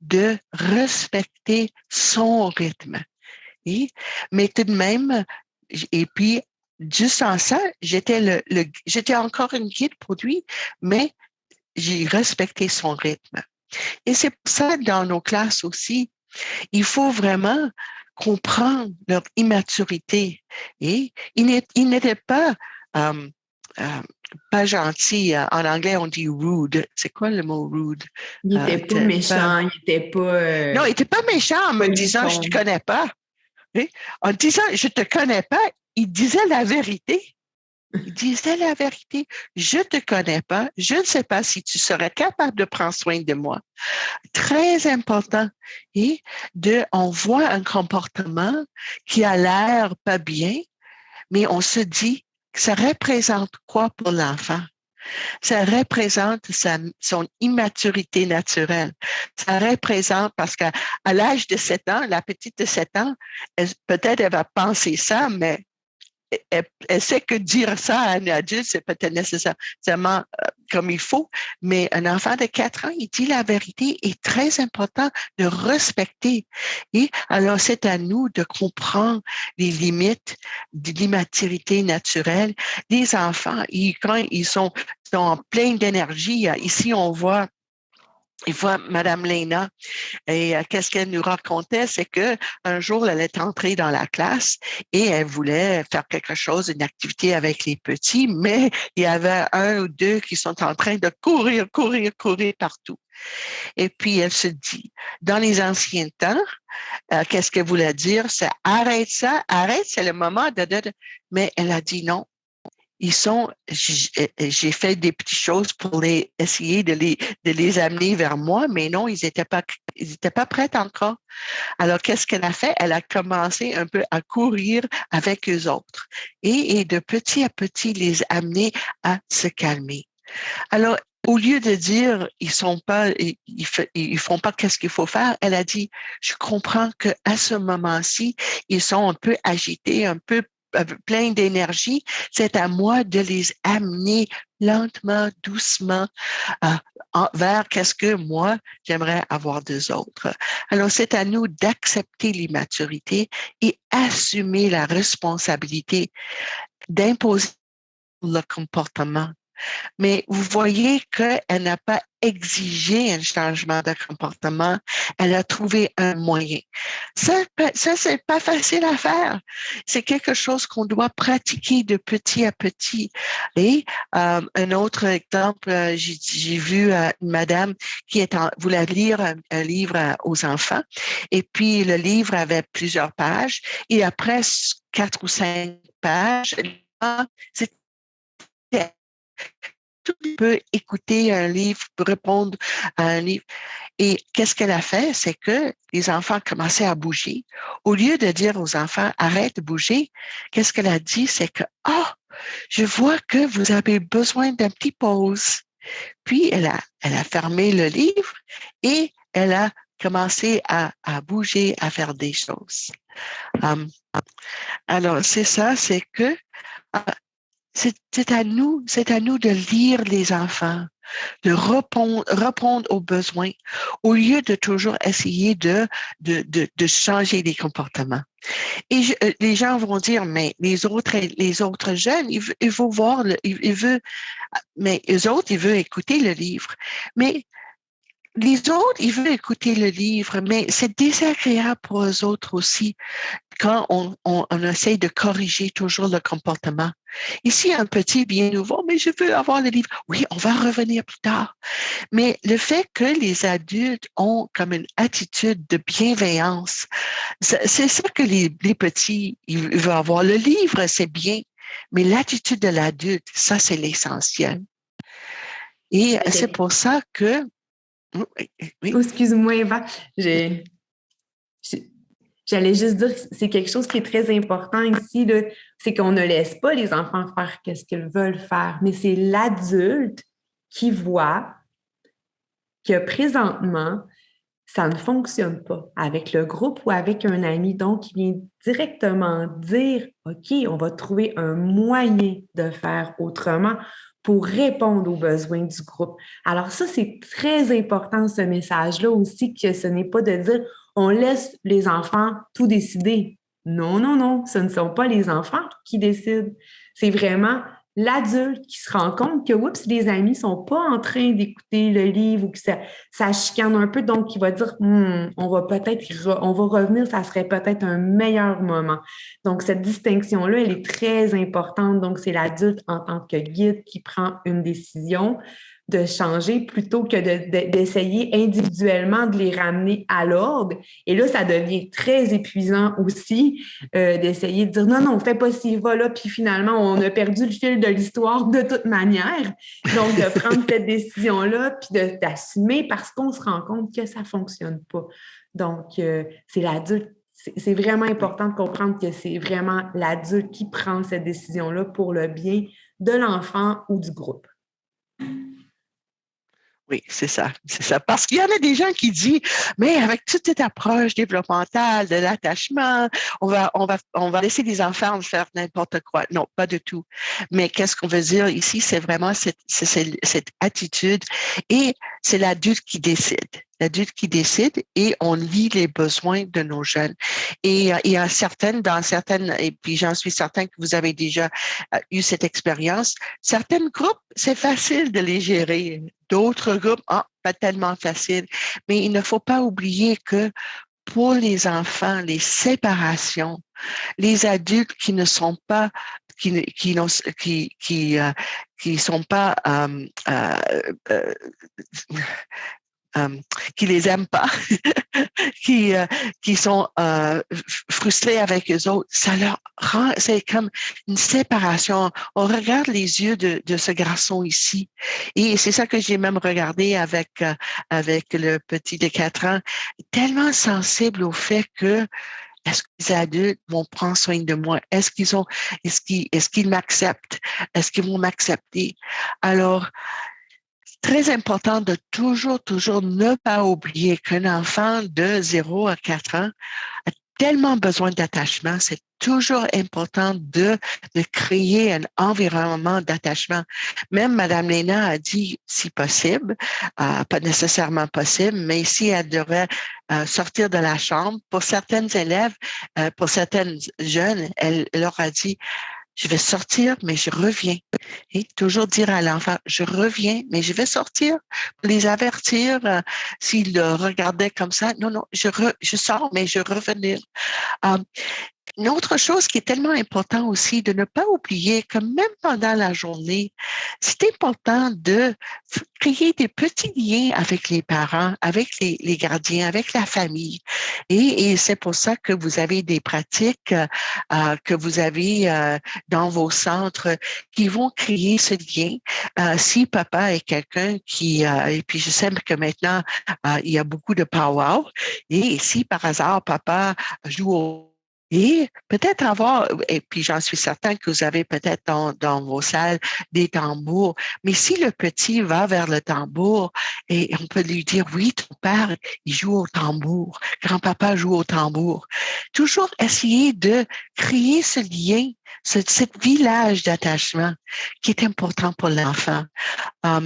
de respecter son rythme. Et, mais tout de même, et puis, juste en ça, j'étais encore une guide pour lui, mais j'ai respecté son rythme. Et c'est pour ça, dans nos classes aussi, il faut vraiment comprendre leur immaturité. Et ils n'étaient pas, euh, euh, pas gentils. En anglais, on dit rude. C'est quoi le mot rude? Il n'était pas méchant, il n'était pas, Non, il n'était pas méchant en me disant je ne te polichon. connais pas. Oui. En disant je ne te connais pas, il disait la vérité. Il disait la vérité. Je ne te connais pas. Je ne sais pas si tu serais capable de prendre soin de moi. Très important. Et on voit un comportement qui a l'air pas bien, mais on se dit que ça représente quoi pour l'enfant? Ça représente son immaturité naturelle. Ça représente, parce qu'à l'âge de 7 ans, la petite de 7 ans, peut-être elle va penser ça, mais elle sait que dire ça à un adulte, c'est peut-être nécessairement comme il faut, mais un enfant de 4 ans, il dit la vérité est très important de respecter. Et alors, c'est à nous de comprendre les limites de l'immaturité naturelle des enfants. Quand sont en pleine d'énergie, ici, on voit Madame Lena. Et qu'est-ce qu'elle nous racontait, c'est que un jour, elle est entrée dans la classe et elle voulait faire quelque chose, une activité avec les petits, mais il y avait un ou deux qui sont en train de courir, courir, courir partout. Et puis, elle se dit, dans les anciens temps, qu'est-ce qu'elle voulait dire? C'est arrête ça, arrête, c'est le moment de. Mais elle a dit non, j'ai fait des petites choses pour essayer de les amener vers moi, mais non, ils étaient pas prêts encore. Alors, qu'est-ce qu'elle a fait? Elle a commencé un peu à courir avec eux autres et de petit à petit les amener à se calmer. Alors, au lieu de dire ils font pas qu'est-ce qu'il faut faire, elle a dit je comprends que à ce moment-ci ils sont un peu agités, un peu plein d'énergie. C'est à moi de les amener lentement, doucement vers qu'est-ce que moi j'aimerais avoir des autres. Alors c'est à nous d'accepter l'immaturité et assumer la responsabilité d'imposer le comportement, mais vous voyez qu'elle n'a pas exigé un changement de comportement, elle a trouvé un moyen. Ça c'est pas facile à faire. C'est quelque chose qu'on doit pratiquer de petit à petit. Et un autre exemple, j'ai vu une madame qui voulait lire un livre aux enfants, et puis le livre avait plusieurs pages, et après 4 ou 5 pages, c'était peut écouter un livre, peut répondre à un livre. Et qu'est-ce qu'elle a fait? C'est que les enfants commençaient à bouger. Au lieu de dire aux enfants, arrête de bouger, qu'est-ce qu'elle a dit? C'est que, je vois que vous avez besoin d'un petit pause. Puis, elle a fermé le livre et elle a commencé à bouger, à faire des choses. Alors, c'est ça, c'est que c'est à nous de lire les enfants, de répondre aux besoins, au lieu de toujours essayer de changer les comportements. Et les gens vont dire, mais les autres jeunes, ils vont voir, ils veulent, mais eux autres, ils veulent écouter le livre. Mais les autres, ils veulent écouter le livre, mais c'est désagréable pour eux autres aussi quand on essaye de corriger toujours le comportement. Ici, un petit bien nouveau, mais je veux avoir le livre. Oui, on va revenir plus tard. Mais le fait que les adultes ont comme une attitude de bienveillance, c'est ça que les petits, ils veulent avoir. Le livre, c'est bien, mais l'attitude de l'adulte, ça, c'est l'essentiel. Et c'est pour ça que... Oui. Oh, excuse-moi, Eva. J'allais juste dire que c'est quelque chose qui est très important ici, là, c'est qu'on ne laisse pas les enfants faire ce qu'ils veulent faire, mais c'est l'adulte qui voit que présentement, ça ne fonctionne pas avec le groupe ou avec un ami. Donc, il vient directement dire, OK, on va trouver un moyen de faire autrement pour répondre aux besoins du groupe. Alors ça, c'est très important, ce message-là aussi, que ce n'est pas de dire, on laisse les enfants tout décider. Non, non, non, ce ne sont pas les enfants qui décident. C'est vraiment l'adulte qui se rend compte que, oups, les amis ne sont pas en train d'écouter le livre ou que ça chicane un peu, donc il va dire, on va revenir, ça serait peut-être un meilleur moment. Donc, cette distinction-là, elle est très importante. Donc, c'est l'adulte en tant que guide qui prend une décision de changer plutôt que d'essayer individuellement de les ramener à l'ordre. Et là, ça devient très épuisant aussi d'essayer de dire non, non, fais pas ci, va là, puis finalement, on a perdu le fil de l'histoire de toute manière. Donc, de prendre cette décision-là, puis d'assumer parce qu'on se rend compte que ça ne fonctionne pas. Donc, c'est l'adulte. C'est vraiment important de comprendre que c'est vraiment l'adulte qui prend cette décision-là pour le bien de l'enfant ou du groupe. Oui, c'est ça, c'est ça. Parce qu'il y en a des gens qui disent, mais avec toute cette approche développementale de l'attachement, on va laisser les enfants faire n'importe quoi. Non, pas du tout. Mais qu'est-ce qu'on veut dire ici, c'est vraiment cette attitude et c'est l'adulte qui décide. L'adulte qui décide et on lit les besoins de nos jeunes. Et il y a dans certaines, et puis j'en suis certain que vous avez déjà eu cette expérience, certains groupes, c'est facile de les gérer. D'autres groupes, pas tellement facile. Mais il ne faut pas oublier que pour les enfants, les séparations, les adultes qui ne sont pas qui sont pas qui les aiment pas, qui sont frustrés avec eux autres, ça leur rend, c'est comme une séparation. On regarde les yeux de ce garçon ici, et c'est ça que j'ai même regardé avec le petit de 4 ans, tellement sensible au fait que est-ce que les adultes vont prendre soin de moi? Est-ce qu'ils m'acceptent? Est-ce qu'ils vont m'accepter? Alors, très important de toujours ne pas oublier qu'un enfant de 0 à 4 ans a tellement besoin d'attachement. C'est toujours important de créer un environnement d'attachement. Même Madame Léna a dit, si possible, pas nécessairement possible, mais si elle devrait sortir de la chambre, pour certaines élèves, pour certaines jeunes, elle leur a dit, je vais sortir, mais je reviens. Et toujours dire à l'enfant, je reviens, mais je vais sortir pour les avertir s'ils le regardaient comme ça. Non, non, je sors, mais je revenir. Une autre chose qui est tellement important aussi, de ne pas oublier que même pendant la journée, c'est important de créer des petits liens avec les parents, avec les gardiens, avec la famille. Et c'est pour ça que vous avez des pratiques que vous avez dans vos centres qui vont créer ce lien. Si papa est quelqu'un et puis je sais que maintenant, il y a beaucoup de power, et si par hasard papa joue et peut-être avoir, et puis j'en suis certain que vous avez peut-être dans vos salles des tambours, mais si le petit va vers le tambour et on peut lui dire, oui, ton père, il joue au tambour, grand-papa joue au tambour. Toujours essayer de créer ce lien, ce village d'attachement qui est important pour l'enfant.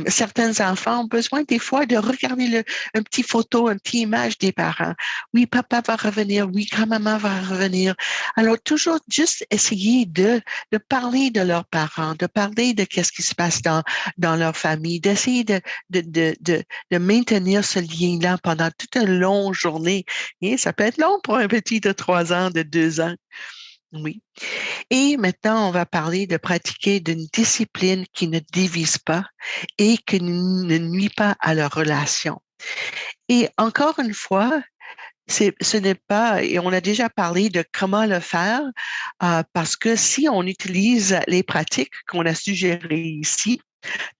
Certains enfants ont besoin des fois de regarder un petit photo, une petite image des parents. Oui, papa va revenir. Oui, grand-maman va revenir. Alors, toujours juste essayer de parler de leurs parents, de parler de qu'est-ce qui se passe dans leur famille, d'essayer de maintenir ce lien-là pendant toute une longue journée. Et ça peut être long pour un petit de 3 ans, de 2 ans. Oui. Et maintenant, on va parler de pratiquer d'une discipline qui ne divise pas et qui ne nuit pas à leur relation. Et encore une fois, ce n'est pas, et on a déjà parlé de comment le faire, parce que si on utilise les pratiques qu'on a suggérées ici,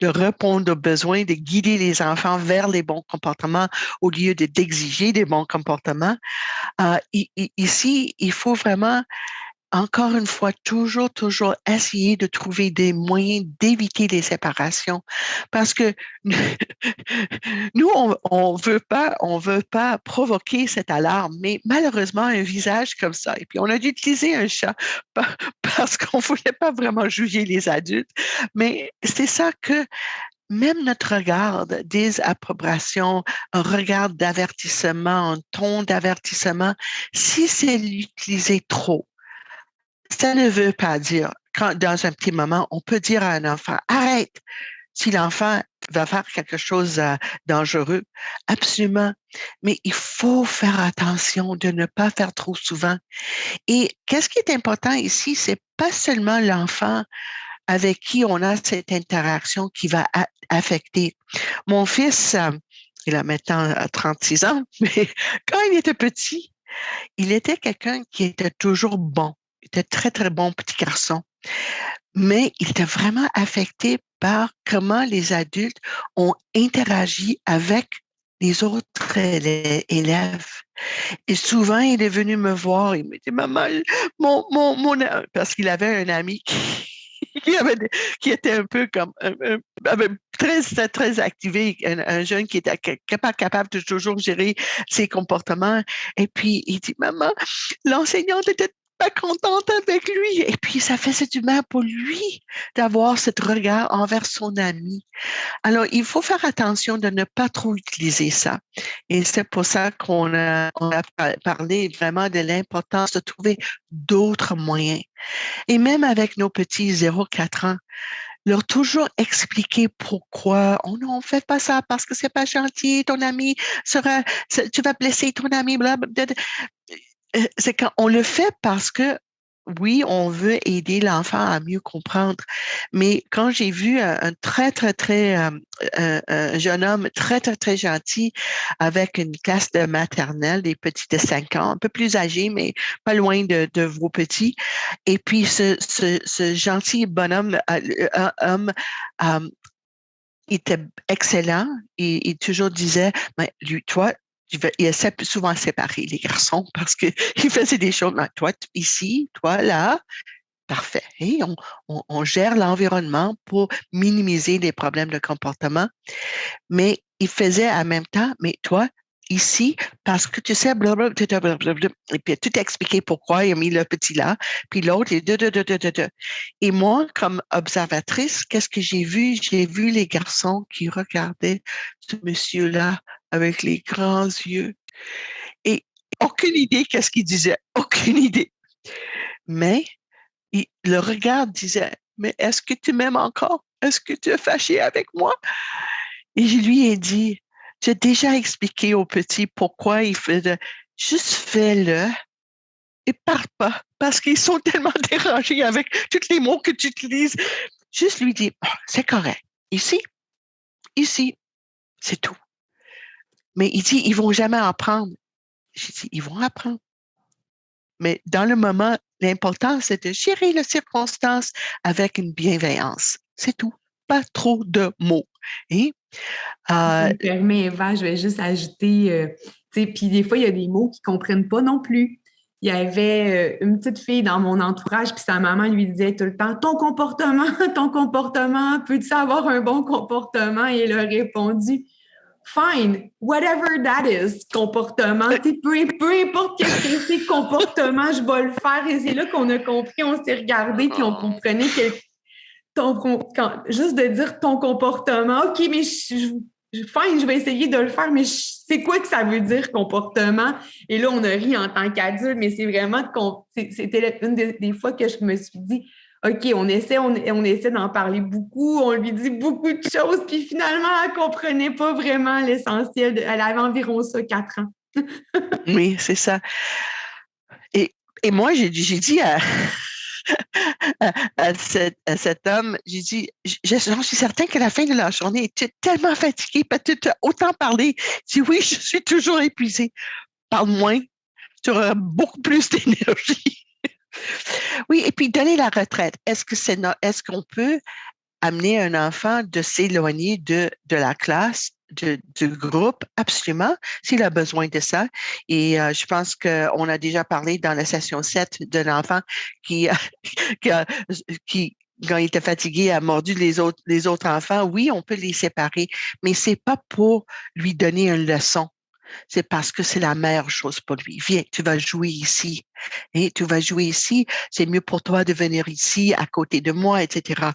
de répondre aux besoins, de guider les enfants vers les bons comportements au lieu d'exiger des bons comportements, ici, il faut vraiment encore une fois, toujours essayer de trouver des moyens d'éviter les séparations. Parce que nous, on veut pas provoquer cette alarme, mais malheureusement, un visage comme ça, et puis on a dû utiliser un chat parce qu'on voulait pas vraiment juger les adultes, mais c'est ça que même notre regard désapprobation, un regard d'avertissement, un ton d'avertissement, si c'est utilisé trop, ça ne veut pas dire, quand dans un petit moment, on peut dire à un enfant, arrête, si l'enfant va faire quelque chose de dangereux, absolument. Mais il faut faire attention de ne pas faire trop souvent. Et qu'est-ce qui est important ici, c'est pas seulement l'enfant avec qui on a cette interaction qui va affecter. Mon fils, il a maintenant 36 ans, mais quand il était petit, il était quelqu'un qui était toujours bon. Il était très, très bon petit garçon. Mais il était vraiment affecté par comment les adultes ont interagi avec les autres élèves. Et souvent, il est venu me voir, il me dit, maman, parce qu'il avait un ami qui, qui était un peu comme, très activé, un jeune qui était pas capable de toujours gérer ses comportements. Et puis, il dit, maman, l'enseignante était pas contente avec lui. Et puis, ça faisait du mal pour lui d'avoir ce regard envers son ami. Alors, il faut faire attention de ne pas trop utiliser ça. Et c'est pour ça on a parlé vraiment de l'importance de trouver d'autres moyens. Et même avec nos petits 0-4 ans, leur toujours expliquer pourquoi on fait pas ça parce que c'est pas gentil, ton ami tu vas blesser ton ami, blablabla. C'est quand on le fait parce que oui, on veut aider l'enfant à mieux comprendre. Mais quand j'ai vu un très, très, très, un jeune homme très, très, très gentil avec une classe de maternelle, des petits de 5 ans, un peu plus âgés, mais pas loin de vos petits. Et puis, ce gentil bonhomme, homme, euh, était excellent. Il toujours disait, ben, lui, toi, il essaie souvent séparer les garçons parce qu'il faisait des choses. Ben, toi, ici, toi, là, parfait. Et on gère l'environnement pour minimiser les problèmes de comportement. Mais il faisait en même temps, mais toi, ici, parce que tu sais, blablabla, blablabla, et puis tout expliqué pourquoi il a mis le petit là, puis l'autre, et de. Et moi, comme observatrice, qu'est-ce que j'ai vu? J'ai vu les garçons qui regardaient ce monsieur-là avec les grands yeux. Et aucune idée qu'est-ce qu'il disait, aucune idée. Mais le regard disait, mais est-ce que tu m'aimes encore? Est-ce que tu es fâché avec moi? Et je lui ai dit, j'ai déjà expliqué au petit pourquoi il faisait, juste fais-le Ils parlent pas parce qu'ils sont tellement dérangés avec tous les mots que tu utilises. Juste lui dire, oh, c'est correct. Ici, c'est tout. Mais il dit, ils vont jamais apprendre. J'ai dit, ils vont apprendre. Mais dans le moment, l'important, c'est de gérer les circonstances avec une bienveillance. C'est tout. Pas trop de mots. Et, Si tu me permets, Eva, je vais juste ajouter, tu sais, puis des fois, il y a des mots qu'ils ne comprennent pas non plus. Il y avait une petite fille dans mon entourage, puis sa maman lui disait tout le temps, ton comportement, peux-tu avoir un bon comportement? Et elle a répondu, Fine, whatever that is, comportement. Peu importe qu'est-ce que c'est comportement, je vais le faire. Et c'est là qu'on a compris, on s'est regardé, puis on comprenait que juste de dire ton comportement, OK, mais fine, je vais essayer de le faire, mais c'est quoi que ça veut dire comportement? Et là, on a ri en tant qu'adulte, mais c'est vraiment, c'était une des fois que je me suis dit, OK, on essaie d'en parler beaucoup, on lui dit beaucoup de choses, puis finalement, elle ne comprenait pas vraiment l'essentiel. Elle avait environ ça, 4 ans. oui, c'est ça. Et, et moi, j'ai dit à cet homme, j'ai dit, j'en suis certain qu'à la fin de la journée, tu es tellement fatigué, tu as autant parlé. Je dis, oui, je suis toujours épuisée. Parle moins, tu auras beaucoup plus d'énergie. Oui, et puis donner la retraite. Est-ce qu'on peut amener un enfant de s'éloigner de la classe, du groupe? Absolument, s'il a besoin de ça. Et je pense qu'on a déjà parlé dans la session 7 de l'enfant qui, qui, a- qui, quand il était fatigué, a mordu les autres enfants. Oui, on peut les séparer, mais c'est pas pour lui donner une leçon. C'est parce que c'est la meilleure chose pour lui. Viens, tu vas jouer ici. Et tu vas jouer ici. C'est mieux pour toi de venir ici, à côté de moi, etc.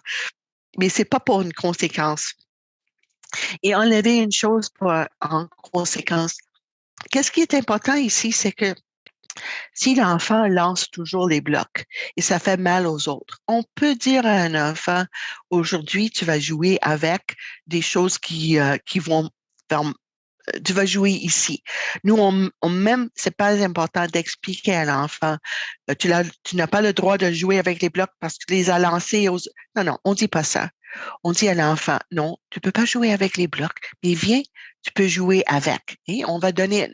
Mais c'est pas pour une conséquence. Et enlever une chose en conséquence. Qu'est-ce qui est important ici, c'est que si l'enfant lance toujours les blocs et ça fait mal aux autres, on peut dire à un enfant, aujourd'hui, tu vas jouer avec des choses qui vont faire tu vas jouer ici. Nous, même, c'est pas important d'expliquer à l'enfant, tu n'as pas le droit de jouer avec les blocs parce que tu les as lancés Non, non, on dit pas ça. On dit à l'enfant, non, tu peux pas jouer avec les blocs, mais viens, tu peux jouer avec. Et on va donner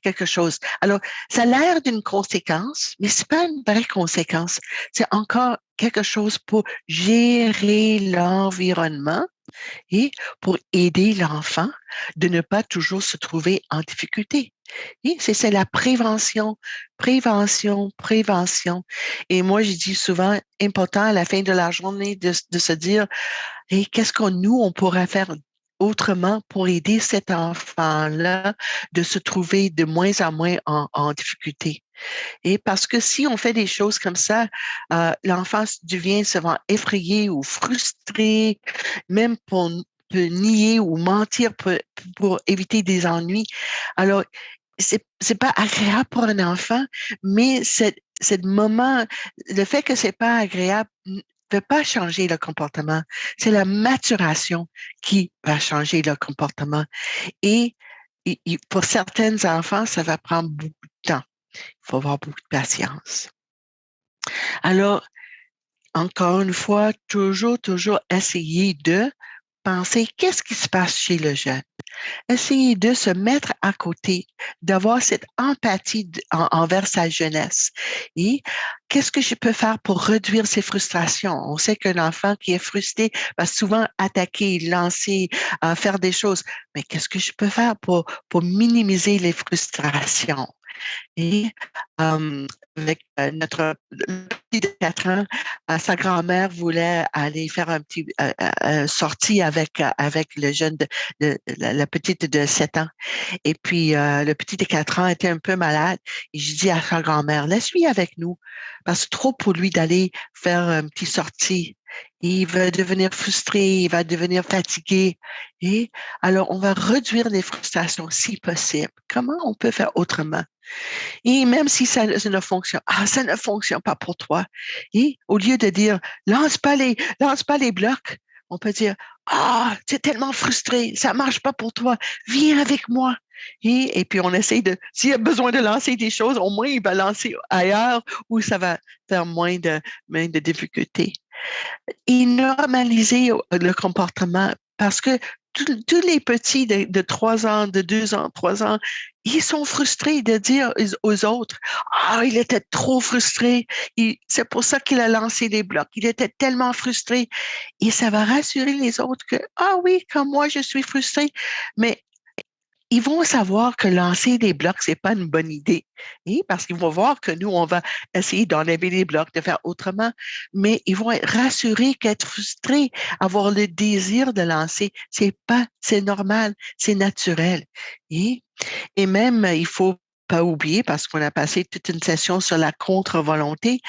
quelque chose. Alors, ça a l'air d'une conséquence, mais c'est pas une vraie conséquence. C'est encore quelque chose pour gérer l'environnement et pour aider l'enfant de ne pas toujours se trouver en difficulté. Et c'est la prévention, prévention, prévention. Et moi, je dis souvent, important à la fin de la journée de se dire, et qu'est-ce qu'on nous, on pourrait faire autrement pour aider cet enfant-là de se trouver de moins en moins en difficulté. Et parce que si on fait des choses comme ça, l'enfant devient souvent effrayé ou frustré, même peut nier ou mentir pour éviter des ennuis. Alors, c'est pas agréable pour un enfant, mais c'est moment, le fait que c'est pas agréable ne peut pas changer le comportement. C'est la maturation qui va changer le comportement. Et pour certains enfants, ça va prendre beaucoup de temps. Il faut avoir beaucoup de patience. Alors, encore une fois, toujours essayer de penser qu'est-ce qui se passe chez le jeune. Essayer de se mettre à côté, d'avoir cette empathie envers sa jeunesse. Et qu'est-ce que je peux faire pour réduire ses frustrations? On sait qu'un enfant qui est frustré va souvent attaquer, lancer, faire des choses. Mais qu'est-ce que je peux faire pour minimiser les frustrations? Et avec notre le petit de 4 ans, sa grand-mère voulait aller faire un petit sortie avec le jeune la petite de 7 ans. Et puis le petit de 4 ans était un peu malade. Et je dis à sa grand-mère, laisse-lui avec nous, parce que trop pour lui d'aller faire un petit sortie. Il va devenir frustré, il va devenir fatigué. Et alors, on va réduire les frustrations si possible. Comment on peut faire autrement? Et même si ça ne fonctionne, ça ne fonctionne pas pour toi. Et au lieu de dire, lance pas les blocs, On peut dire, ah, tu es tellement frustré, ça marche pas pour toi, viens avec moi. Et puis on essaye de, s'il a besoin de lancer des choses, au moins il va lancer ailleurs où ça va faire moins de difficultés. Et normaliser le comportement parce que tous les petits de 3 ans, de 2 ans, 3 ans, ils sont frustrés de dire aux autres, ah, il était trop frustré. C'est pour ça qu'il a lancé les blocs. Il était tellement frustré. Et ça va rassurer les autres que, ah oui, comme moi, je suis frustré. Mais ils vont savoir que lancer des blocs, c'est pas une bonne idée. Et parce qu'ils vont voir que nous, on va essayer d'enlever les blocs, de faire autrement, mais ils vont être rassurés qu'être frustrés, avoir le désir de lancer, c'est normal, c'est naturel. Et, et même, il faut pas oublier, parce qu'on a passé toute une session sur la contre-volonté,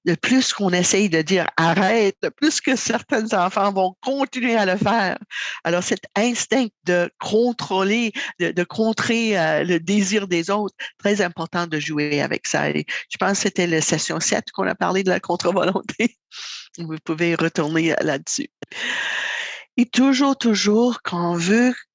le plus qu'on essaye de dire arrête, le plus que certains enfants vont continuer à le faire. Alors, cet instinct de contrôler, de contrer le désir des autres, très important de jouer avec ça. Et je pense que c'était la session 7 qu'on a parlé de la contre-volonté. Vous pouvez retourner là-dessus. Et toujours, quand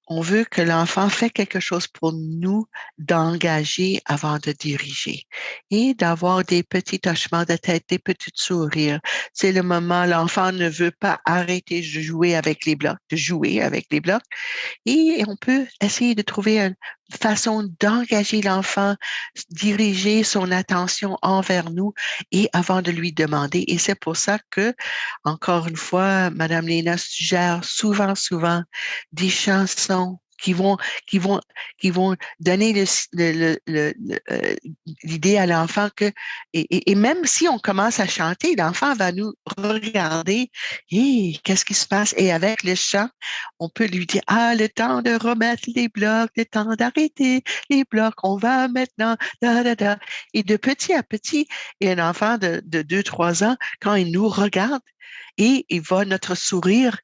on veut que l'enfant fait quelque chose pour nous, d'engager avant de diriger et d'avoir des petits hochements de tête, des petits sourires. C'est le moment, l'enfant ne veut pas arrêter de jouer avec les blocs, et on peut essayer de trouver une façon d'engager l'enfant, diriger son attention envers nous et avant de lui demander. Et c'est pour ça que, encore une fois, Madame Léna suggère souvent des chansons qui vont, qui vont donner l'idée à l'enfant que, et même si on commence à chanter, l'enfant va nous regarder, et qu'est-ce qui se passe? Et avec le chant, on peut lui dire, ah, le temps de remettre les blocs, le temps d'arrêter les blocs, on va maintenant, da. Et de petit à petit, et un enfant de 2, 3 ans, quand il nous regarde et il voit notre sourire,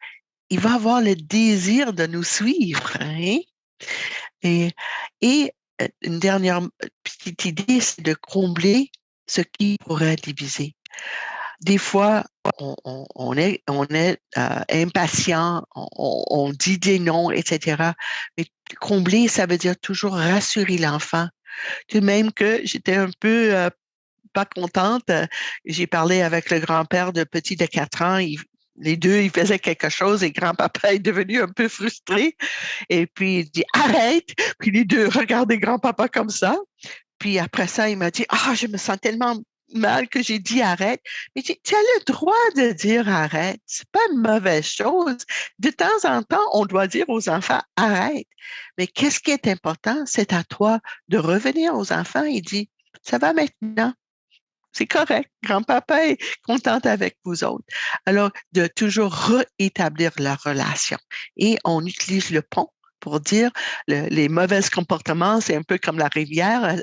il va avoir le désir de nous suivre, hein? Et, et une dernière petite idée, c'est de combler ce qui pourrait diviser. Des fois, on est impatient, on dit des noms, etc. Mais combler, ça veut dire toujours rassurer l'enfant. Tout de même que j'étais un peu pas contente. J'ai parlé avec le grand-père de petit de 4 ans. Les deux, ils faisaient quelque chose et grand-papa est devenu un peu frustré. Et puis, il dit, arrête. Puis les deux regardaient grand-papa comme ça. Puis après ça, il m'a dit, ah, je me sens tellement mal que j'ai dit arrête. Mais tu as le droit de dire arrête. C'est pas une mauvaise chose. De temps en temps, on doit dire aux enfants arrête. Mais qu'est-ce qui est important? C'est à toi de revenir aux enfants et dire, ça va maintenant. C'est correct. Grand-papa est content avec vous autres. Alors, de toujours rétablir la relation. Et on utilise le pont pour dire les mauvais comportements, c'est un peu comme la rivière.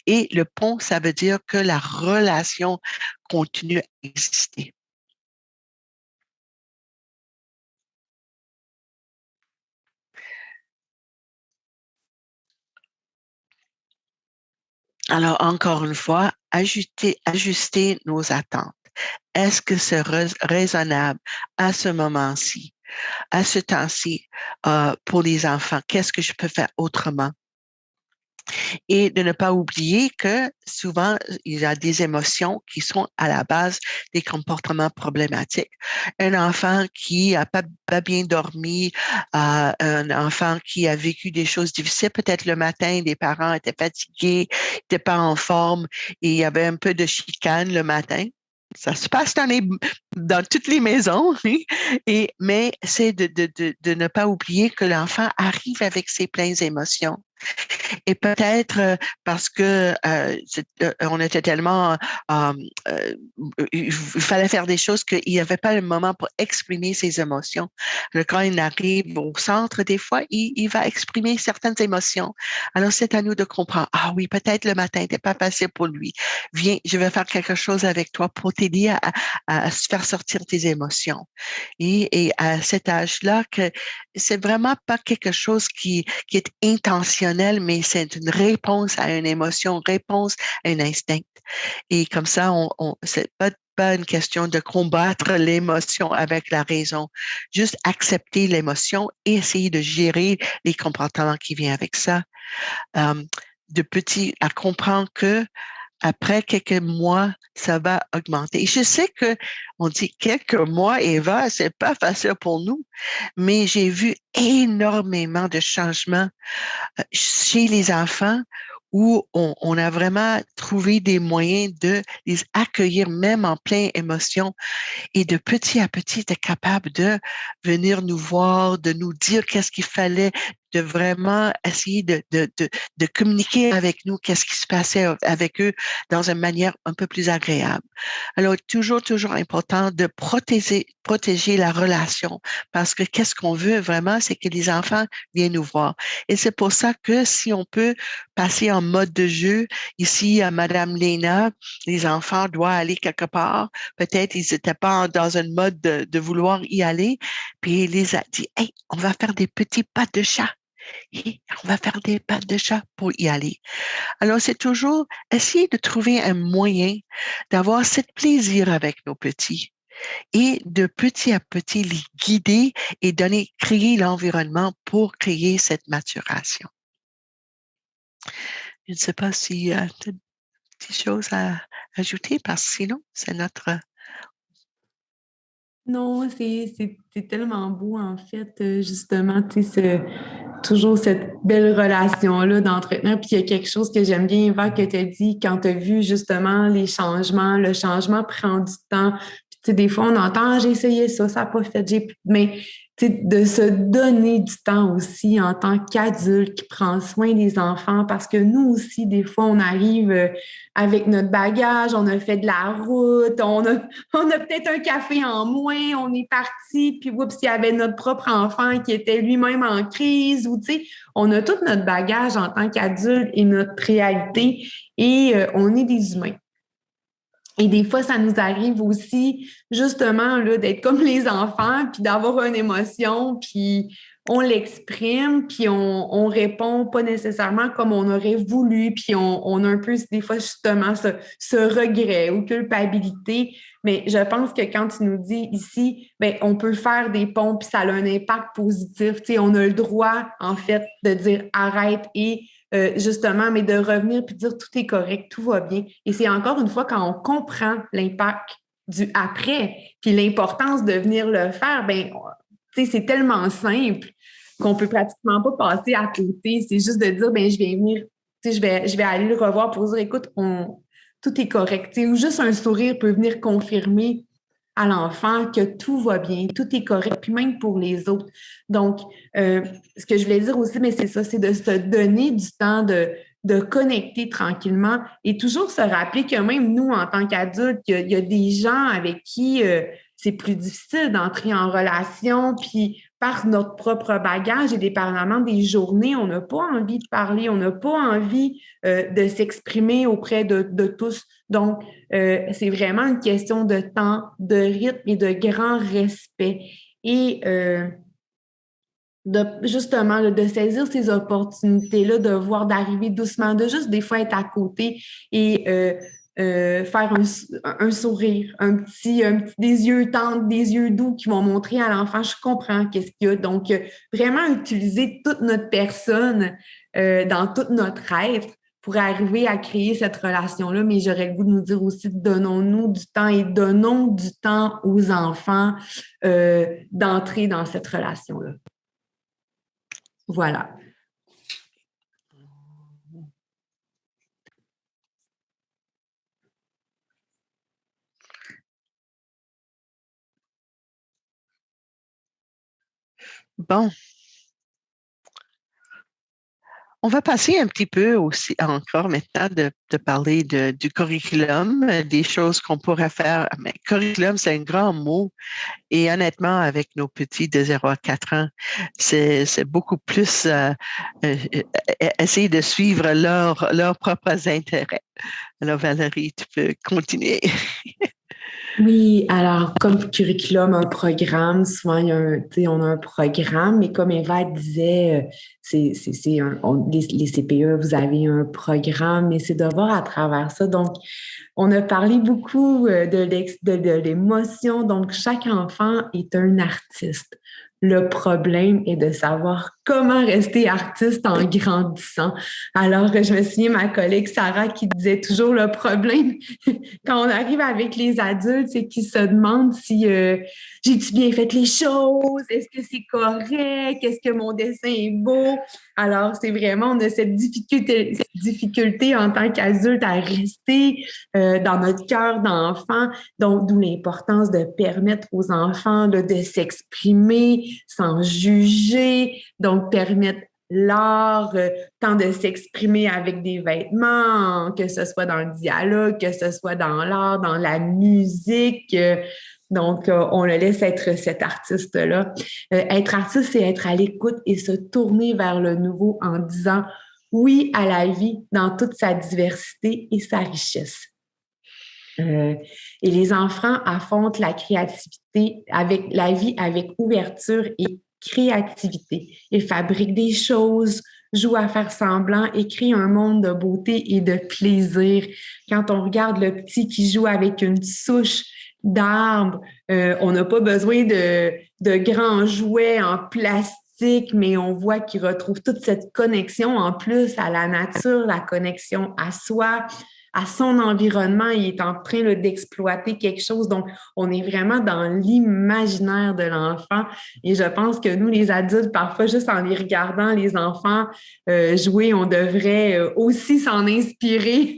Et le pont, ça veut dire que la relation continue à exister. Alors, encore une fois, ajuster nos attentes. Est-ce que c'est raisonnable à ce moment-ci, à ce temps-ci, pour les enfants? Qu'est-ce que je peux faire autrement? Et de ne pas oublier que souvent, il y a des émotions qui sont à la base des comportements problématiques. Un enfant qui a pas bien dormi, un enfant qui a vécu des choses difficiles, peut-être le matin, les parents étaient fatigués, n'étaient pas en forme et il y avait un peu de chicane le matin. Ça se passe dans toutes les maisons, mais c'est de ne pas oublier que l'enfant arrive avec ses pleines émotions. Et peut-être parce que on était tellement, euh, euh, il fallait faire des choses qu'il n'y avait pas le moment pour exprimer ses émotions. Quand il arrive au centre, des fois, il va exprimer certaines émotions. Alors, c'est à nous de comprendre. Ah oui, peut-être le matin n'était pas facile pour lui. Viens, je vais faire quelque chose avec toi pour t'aider à faire sortir tes émotions. Et à cet âge-là, que c'est vraiment pas quelque chose qui est intentionnel rationnel, mais c'est une réponse à une émotion, réponse à un instinct. Et comme ça, c'est pas une question de combattre l'émotion avec la raison, juste accepter l'émotion et essayer de gérer les comportements qui viennent avec ça. Euh, de petit à comprendre que après quelques mois, ça va augmenter. Et je sais que on dit quelques mois, Eva, c'est pas facile pour nous, mais j'ai vu énormément de changements chez les enfants où on a vraiment trouvé des moyens de les accueillir même en pleine émotion et de petit à petit être capable de venir nous voir, de nous dire qu'est-ce qu'il fallait, de vraiment essayer de communiquer avec nous, qu'est-ce qui se passait avec eux dans une manière un peu plus agréable. Alors, toujours important de protéger la relation parce que qu'est-ce qu'on veut vraiment, c'est que les enfants viennent nous voir. Et c'est pour ça que si on peut passer en mode de jeu, ici, à Madame Léna, les enfants doivent aller quelque part. Peut-être ils n'étaient pas dans un mode de vouloir y aller. Puis il les a dit, hey, on va faire des petits pas de chat. Et on va faire des pattes de chat pour y aller. Alors, c'est toujours essayer de trouver un moyen d'avoir ce plaisir avec nos petits et de petit à petit les guider et créer l'environnement pour créer cette maturation. Je ne sais pas si tu as des petites choses à ajouter parce que sinon, c'est notre... Non, c'est tellement beau, en fait, justement, tu sais, toujours cette belle relation-là d'entretenir. Puis il y a quelque chose que j'aime bien, Eva, que tu as dit quand tu as vu justement les changements. Le changement prend du temps. Puis, tu sais, des fois, on entend, ah, j'ai essayé ça, ça n'a pas fait. Mais tu sais, de se donner du temps aussi en tant qu'adulte qui prend soin des enfants, parce que nous aussi, des fois, on arrive avec notre bagage, on a fait de la route, on a peut-être un café en moins, on est parti, puis oups, il y avait notre propre enfant qui était lui-même en crise, ou tu sais, on a tout notre bagage en tant qu'adulte et notre réalité, et on est des humains. Et des fois, ça nous arrive aussi, justement, là, d'être comme les enfants, puis d'avoir une émotion, puis on l'exprime, puis on répond pas nécessairement comme on aurait voulu, puis on a un peu, des fois, justement, ce regret ou culpabilité. Mais je pense que quand tu nous dis ici, ben, on peut faire des ponts, puis ça a un impact positif. Tu sais, on a le droit, en fait, de dire arrête et justement, mais de revenir puis dire tout est correct, tout va bien. Et c'est encore une fois quand on comprend l'impact du après, puis l'importance de venir le faire, ben, tu sais, c'est tellement simple qu'on peut pratiquement pas passer à côté. C'est juste de dire, ben, je vais venir, tu sais, je vais aller le revoir pour dire, écoute, tout est correct. Tu sais, ou juste un sourire peut venir confirmer à l'enfant que tout va bien, tout est correct, puis même pour les autres. Donc, ce que je voulais dire aussi, mais c'est ça, c'est de se donner du temps de connecter tranquillement et toujours se rappeler que même nous, en tant qu'adultes, il y a des gens avec qui c'est plus difficile d'entrer en relation, puis par notre propre bagage et dépendamment des journées, on n'a pas envie de parler, on n'a pas envie de s'exprimer auprès de tous. Donc, c'est vraiment une question de temps, de rythme et de grand respect. Et justement, là, de saisir ces opportunités-là, de voir d'arriver doucement, de juste des fois être à côté et faire un sourire, des yeux tendres, des yeux doux qui vont montrer à l'enfant, je comprends qu'est-ce qu'il y a. Donc, vraiment utiliser toute notre personne dans tout notre être pour arriver à créer cette relation-là. Mais j'aurais le goût de nous dire aussi, donnons-nous du temps et donnons du temps aux enfants d'entrer dans cette relation-là. Voilà. Bon, on va passer un petit peu aussi encore maintenant de parler du curriculum, des choses qu'on pourrait faire. Mais curriculum, c'est un grand mot. Et honnêtement, avec nos petits de 0 à 4 ans, c'est beaucoup plus essayer de suivre leurs propres intérêts. Alors, Valérie, tu peux continuer. Oui, alors comme curriculum, un programme, souvent il y a on a un programme, mais comme Eva disait, les CPE, vous avez un programme, mais c'est de voir à travers ça. Donc, on a parlé beaucoup de l'émotion. Donc, chaque enfant est un artiste. Le problème est de savoir comment rester artiste en grandissant. Alors, je me souviens, ma collègue Sarah qui disait toujours le problème quand on arrive avec les adultes, c'est qu'ils se demandent si j'ai-tu bien fait les choses, est-ce que c'est correct, est-ce que mon dessin est beau. Alors, c'est vraiment, on a cette difficulté en tant qu'adulte à rester dans notre cœur d'enfant, donc d'où l'importance de permettre aux enfants là, de s'exprimer sans juger, donc permettre l'art, tant de s'exprimer avec des vêtements, que ce soit dans le dialogue, que ce soit dans l'art, dans la musique. Donc, on le laisse être cet artiste-là. Être artiste, c'est être à l'écoute et se tourner vers le nouveau en disant oui à la vie dans toute sa diversité et sa richesse. Et les enfants affrontent la créativité avec la vie avec ouverture et créativité. Ils fabriquent des choses, jouent à faire semblant et créent un monde de beauté et de plaisir. Quand on regarde le petit qui joue avec une souche d'arbre, on n'a pas besoin de grands jouets en plastique, mais on voit qu'il retrouve toute cette connexion en plus à la nature, la connexion à soi, à son environnement, il est en train là, d'exploiter quelque chose. Donc, on est vraiment dans l'imaginaire de l'enfant. Et je pense que nous, les adultes, parfois, juste en les regardant, les enfants jouer, on devrait aussi s'en inspirer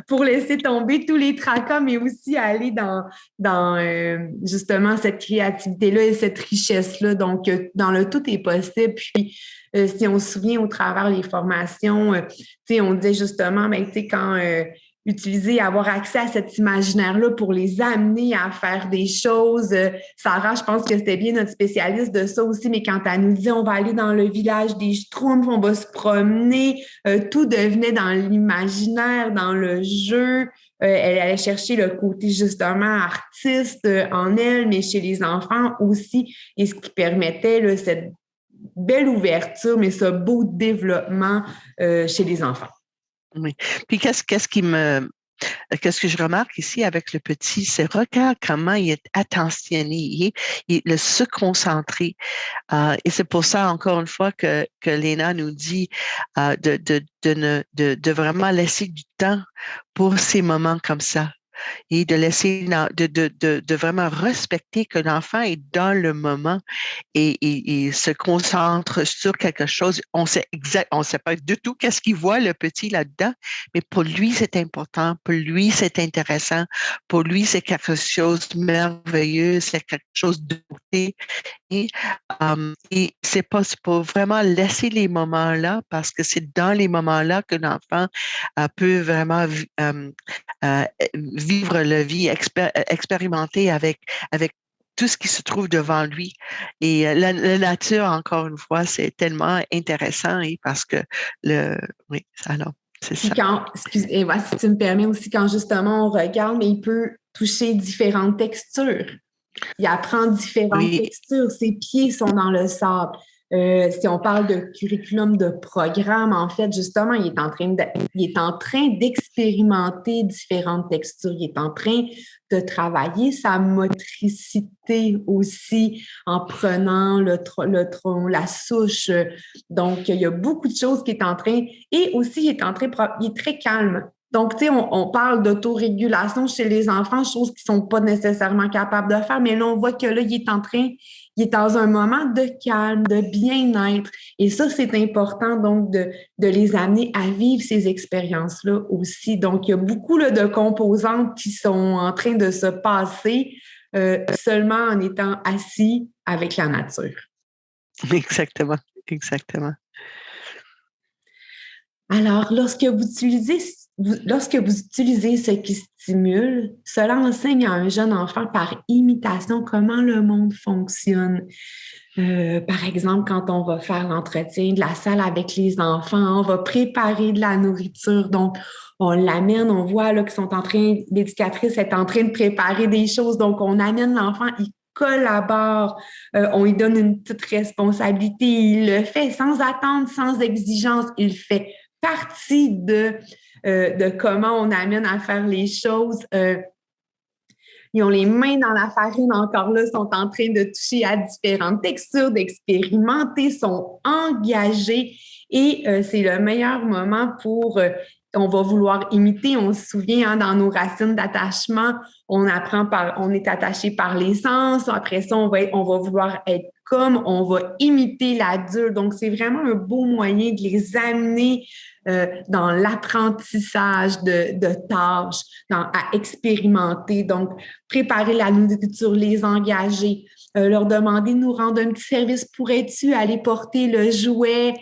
pour laisser tomber tous les tracas, mais aussi aller dans justement cette créativité-là et cette richesse-là. Donc, dans le tout est possible. Puis, si on se souvient au travers des formations, on disait justement, ben, quand utiliser, avoir accès à cet imaginaire-là pour les amener à faire des choses. Sarah, je pense que c'était bien notre spécialiste de ça aussi, mais quand elle nous disait on va aller dans le village des Schtroumpfs, on va se promener, tout devenait dans l'imaginaire, dans le jeu. Elle allait chercher le côté justement artiste en elle, mais chez les enfants aussi, et ce qui permettait là, cette belle ouverture, mais ce beau développement chez les enfants. Oui. Puis qu'est-ce que je remarque ici avec le petit, c'est regarde comment il est attentionné, il le se concentrer. Et c'est pour ça, encore une fois, que Léna nous dit de vraiment laisser du temps pour ces moments comme ça et de laisser, de vraiment respecter que l'enfant est dans le moment et se concentre sur quelque chose. On sait pas du tout qu'est-ce qu'il voit le petit là-dedans, mais pour lui c'est important, pour lui c'est intéressant, pour lui c'est quelque chose de merveilleux, c'est quelque chose de beauté. Et c'est pour vraiment laisser les moments-là parce que c'est dans les moments-là que l'enfant peut vraiment vivre la vie, expérimenter avec tout ce qui se trouve devant lui. Et la nature, encore une fois, c'est tellement intéressant parce que oui, alors, c'est Puis ça. quand, excuse, Eva, si tu me permets aussi, quand justement on regarde, mais il peut toucher différentes textures. Il apprend différentes Oui, textures. Ses pieds sont dans le sable. Si on parle de curriculum, de programme, en fait, justement, il est en train d'expérimenter différentes textures. Il est en train de travailler sa motricité aussi en prenant le tronc, la souche. Donc, il y a beaucoup de choses qui est en train, et aussi, il est très calme. Donc, tu sais, on parle d'autorégulation chez les enfants, choses qu'ils ne sont pas nécessairement capables de faire, mais là, on voit que là, il est dans un moment de calme, de bien-être. Et ça, c'est important, donc, de les amener à vivre ces expériences-là aussi. Donc, il y a beaucoup là, de composantes qui sont en train de se passer seulement en étant assis avec la nature. exactement, exactement. Alors, lorsque vous utilisez ce qui stimule, cela enseigne à un jeune enfant par imitation comment le monde fonctionne. Par exemple, quand on va faire l'entretien de la salle avec les enfants, on va préparer de la nourriture. Donc, on l'amène, on voit là qu'ils sont en train, l'éducatrice est en train de préparer des choses, donc on amène l'enfant, il collabore, on lui donne une petite responsabilité, il le fait sans attendre, sans exigence, il fait partie de comment on amène à faire les choses. Ils ont les mains dans la farine encore là, sont en train de toucher à différentes textures, d'expérimenter, sont engagés et c'est le meilleur moment pour on va vouloir imiter. On se souvient hein, dans nos racines d'attachement, on apprend on est attaché par les sens. Après ça, on va vouloir être comme, on va imiter l'adulte. Donc, c'est vraiment un beau moyen de les amener dans l'apprentissage de tâches, à expérimenter. Donc, préparer la nourriture, les engager, leur demander de nous rendre un petit service. Pourrais-tu aller porter le jouet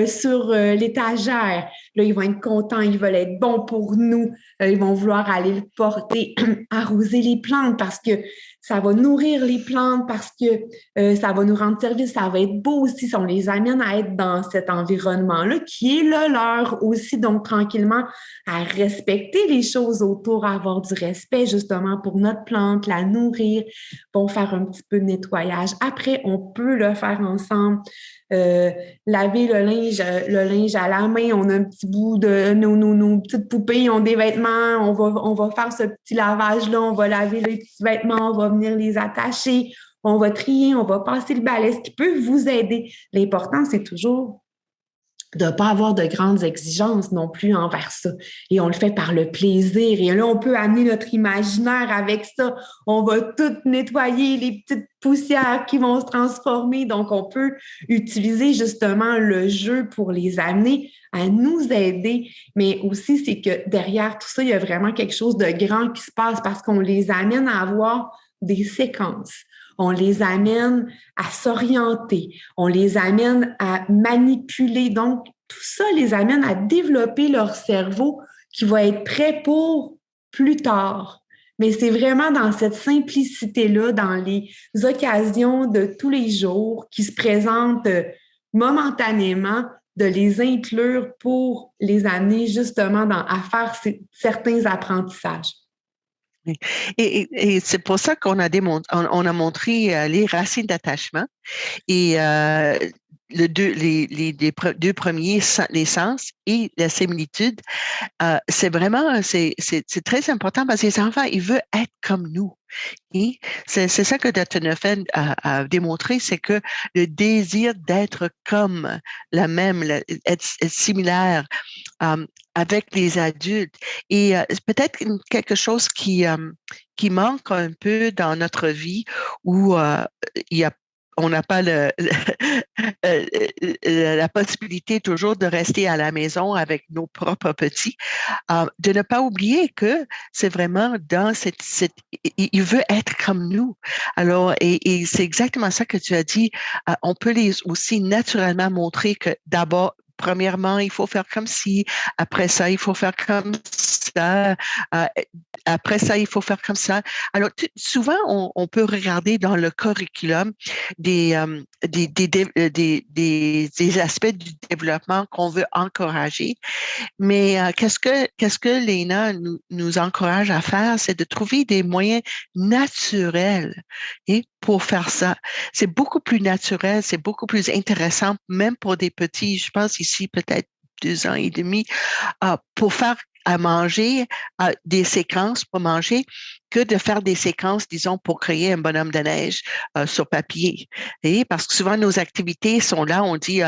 sur l'étagère? Là, ils vont être contents, ils veulent être bons pour nous. Ils vont vouloir aller le porter, arroser les plantes parce que ça va nourrir les plantes, parce que ça va nous rendre service, ça va être beau aussi si on les amène à être dans cet environnement-là qui est le leur aussi. Donc, tranquillement, à respecter les choses autour, à avoir du respect justement pour notre plante, la nourrir, bon, faire un petit peu de nettoyage. Après, on peut le faire ensemble. Laver le linge à la main, on a un petit bout de nos petites poupées, ont des vêtements, on va faire ce petit lavage-là, on va laver les petits vêtements, on va venir les attacher, on va trier, on va passer le balai, ce qui peut vous aider. L'important, c'est toujours de ne pas avoir de grandes exigences non plus envers ça. Et on le fait par le plaisir. Et là, on peut amener notre imaginaire avec ça. On va tout nettoyer, les petites poussières qui vont se transformer. Donc, on peut utiliser justement le jeu pour les amener à nous aider. Mais aussi, c'est que derrière tout ça, il y a vraiment quelque chose de grand qui se passe parce qu'on les amène à avoir des séquences. On les amène à s'orienter, on les amène à manipuler. Donc, tout ça les amène à développer leur cerveau qui va être prêt pour plus tard. Mais c'est vraiment dans cette simplicité-là, dans les occasions de tous les jours qui se présentent momentanément, de les inclure pour les amener justement à faire certains apprentissages. Et c'est pour ça qu'on a, on a montré les racines d'attachement et deux premiers, les sens et la similitude. C'est vraiment, c'est très important parce que les enfants, ils veulent être comme nous. Et c'est ça que Dr. Neffen a démontré, c'est que le désir d'être comme la même, être similaire, avec les adultes. Et peut-être quelque chose qui manque un peu dans notre vie où il y a on n'a pas la possibilité toujours de rester à la maison avec nos propres petits, de ne pas oublier que c'est vraiment dans il veut être comme nous. Alors, et c'est exactement ça que tu as dit. On peut les aussi naturellement montrer que d'abord, premièrement, il faut faire comme ci. Après ça, il faut faire comme ça. Après ça, il faut faire comme ça. Alors, souvent, on peut regarder dans le curriculum des aspects du développement qu'on veut encourager. Mais qu'est-ce que l'ENA nous encourage à faire, c'est de trouver des moyens naturels et pour faire ça. C'est beaucoup plus naturel, c'est beaucoup plus intéressant, même pour des petits, je pense ici peut-être 2 ans et demi, pour faire à manger, des séquences pour manger, que de faire des séquences, disons, pour créer un bonhomme de neige sur papier. Et parce que souvent, nos activités sont là, on dit,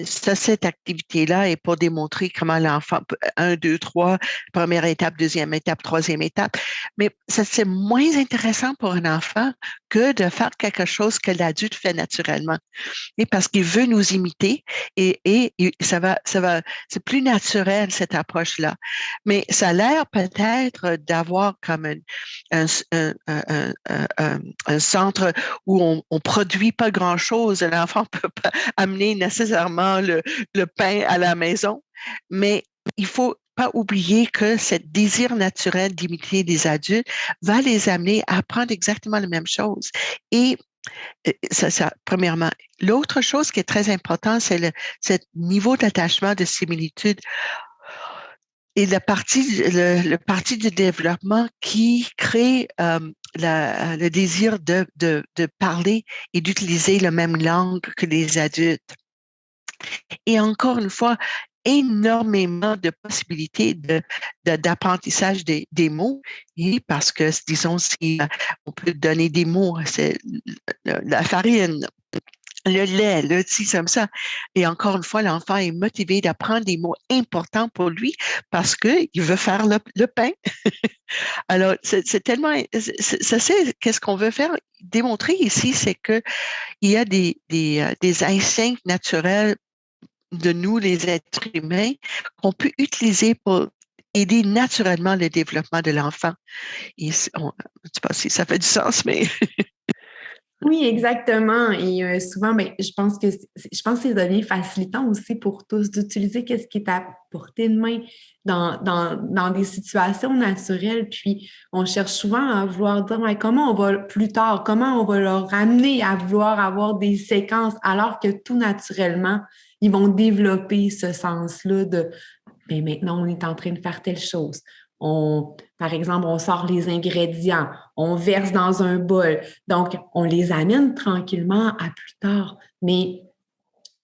cette activité-là est pour démontrer comment l'enfant, 1, 2, 3, première étape, deuxième étape, troisième étape. Mais ça, c'est moins intéressant pour un enfant que de faire quelque chose que l'adulte fait naturellement. Et parce qu'il veut nous imiter et c'est plus naturel, cette approche-là. Mais ça a l'air peut-être d'avoir comme un centre où on produit pas grand-chose. L'enfant peut pas amener nécessairement le pain à la maison, mais il faut pas oublier que ce désir naturel d'imiter les adultes va les amener à apprendre exactement la même chose. Et ça, premièrement. L'autre chose qui est très important, c'est ce niveau d'attachement, de similitude. et le parti du développement qui crée le désir de parler et d'utiliser la même langue que les adultes. Et encore une fois, énormément de possibilités d'apprentissage des mots. Et parce que, disons, si on peut donner des mots, c'est la farine, le lait, le ci, comme ça. Et encore une fois, l'enfant est motivé d'apprendre des mots importants pour lui parce qu'il veut faire le pain. Alors, c'est tellement, ça c'est, qu'est-ce qu'on veut faire, démontrer ici, c'est que il y a des instincts naturels de nous, les êtres humains, qu'on peut utiliser pour aider naturellement le développement de l'enfant. Et je ne sais pas si ça fait du sens, mais Oui, exactement. Et souvent, ben, je pense que c'est devenu facilitant aussi pour tous d'utiliser ce qui est à portée de main dans des situations naturelles. Puis, on cherche souvent à vouloir dire ouais, comment on va plus tard, comment on va leur ramener à vouloir avoir des séquences, alors que tout naturellement, ils vont développer ce sens-là de ben, maintenant, on est en train de faire telle chose. Par exemple, on sort les ingrédients, on verse dans un bol. Donc, on les amène tranquillement à plus tard. Mais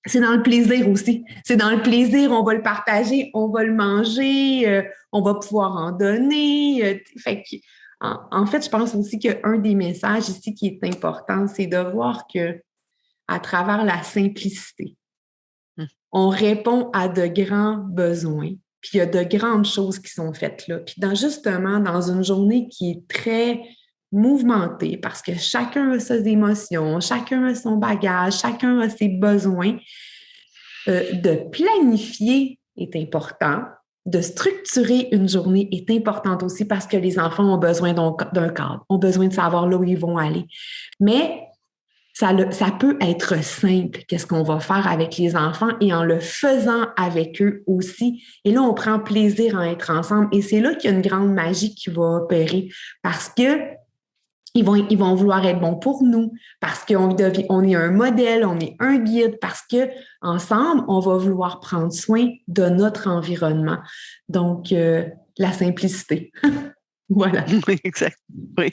c'est dans le plaisir aussi. C'est dans le plaisir, on va le partager, on va le manger, on va pouvoir en donner. Fait que, en fait, je pense aussi qu'un des messages ici qui est important, c'est de voir que à travers la simplicité, on répond à de grands besoins. Puis il y a de grandes choses qui sont faites là. Puis justement, dans une journée qui est très mouvementée, parce que chacun a ses émotions, chacun a son bagage, chacun a ses besoins, de planifier est important. De structurer une journée est importante aussi parce que les enfants ont besoin d'un cadre, ont besoin de savoir là où ils vont aller. Mais ça peut être simple, qu'est-ce qu'on va faire avec les enfants et en le faisant avec eux aussi. Et là, on prend plaisir à être ensemble. Et c'est là qu'il y a une grande magie qui va opérer parce que ils vont vouloir être bons pour nous, parce on est un modèle, on est un guide, parce que ensemble, on va vouloir prendre soin de notre environnement. Donc, la simplicité. Voilà. oui, exact. Oui.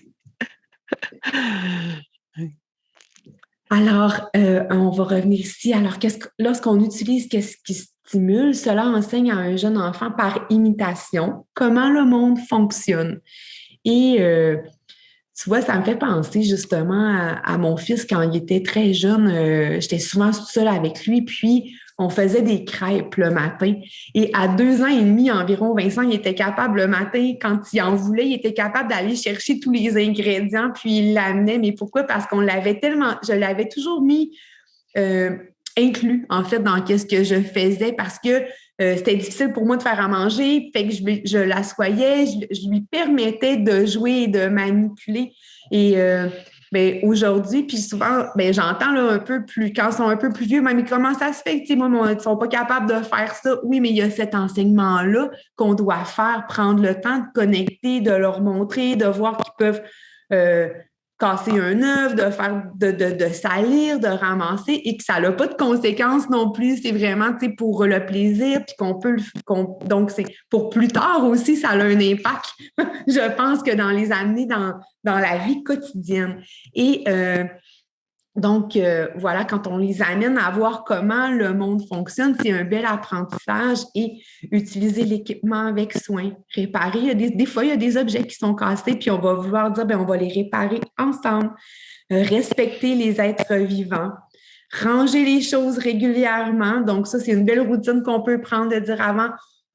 Alors, on va revenir ici. Alors, lorsqu'on utilise qu'est-ce qui stimule, cela enseigne à un jeune enfant par imitation comment le monde fonctionne. Et tu vois, ça me fait penser justement à mon fils quand il était très jeune. J'étais souvent seule avec lui, puis on faisait des crêpes le matin. Et à 2 ans et demi environ, Vincent, il était capable le matin, quand il en voulait, il était capable d'aller chercher tous les ingrédients, puis il l'amenait. Mais pourquoi? Parce je l'avais toujours mis inclus, en fait, dans qu'est-ce que je faisais, parce que c'était difficile pour moi de faire à manger, fait que je l'assoyais, je lui permettais de jouer et de manipuler. Et ben, aujourd'hui, puis souvent, ben, j'entends là, un peu plus, quand ils sont un peu plus vieux, mais comment ça se fait que, moi, ils ne sont pas capables de faire ça? Oui, mais il y a cet enseignement-là qu'on doit faire, prendre le temps de connecter, de leur montrer, de voir qu'ils peuvent euh, casser un œuf, de salir, de ramasser et que ça n'a pas de conséquences non plus. C'est vraiment pour le plaisir, puis donc c'est pour plus tard aussi, ça a un impact, je pense, que dans les amener dans la vie quotidienne. Et donc, voilà, quand on les amène à voir comment le monde fonctionne, c'est un bel apprentissage et utiliser l'équipement avec soin, réparer. Des fois, il y a des objets qui sont cassés, puis on va vouloir dire, bien, on va les réparer ensemble, respecter les êtres vivants, ranger les choses régulièrement. Donc, ça, c'est une belle routine qu'on peut prendre de dire avant,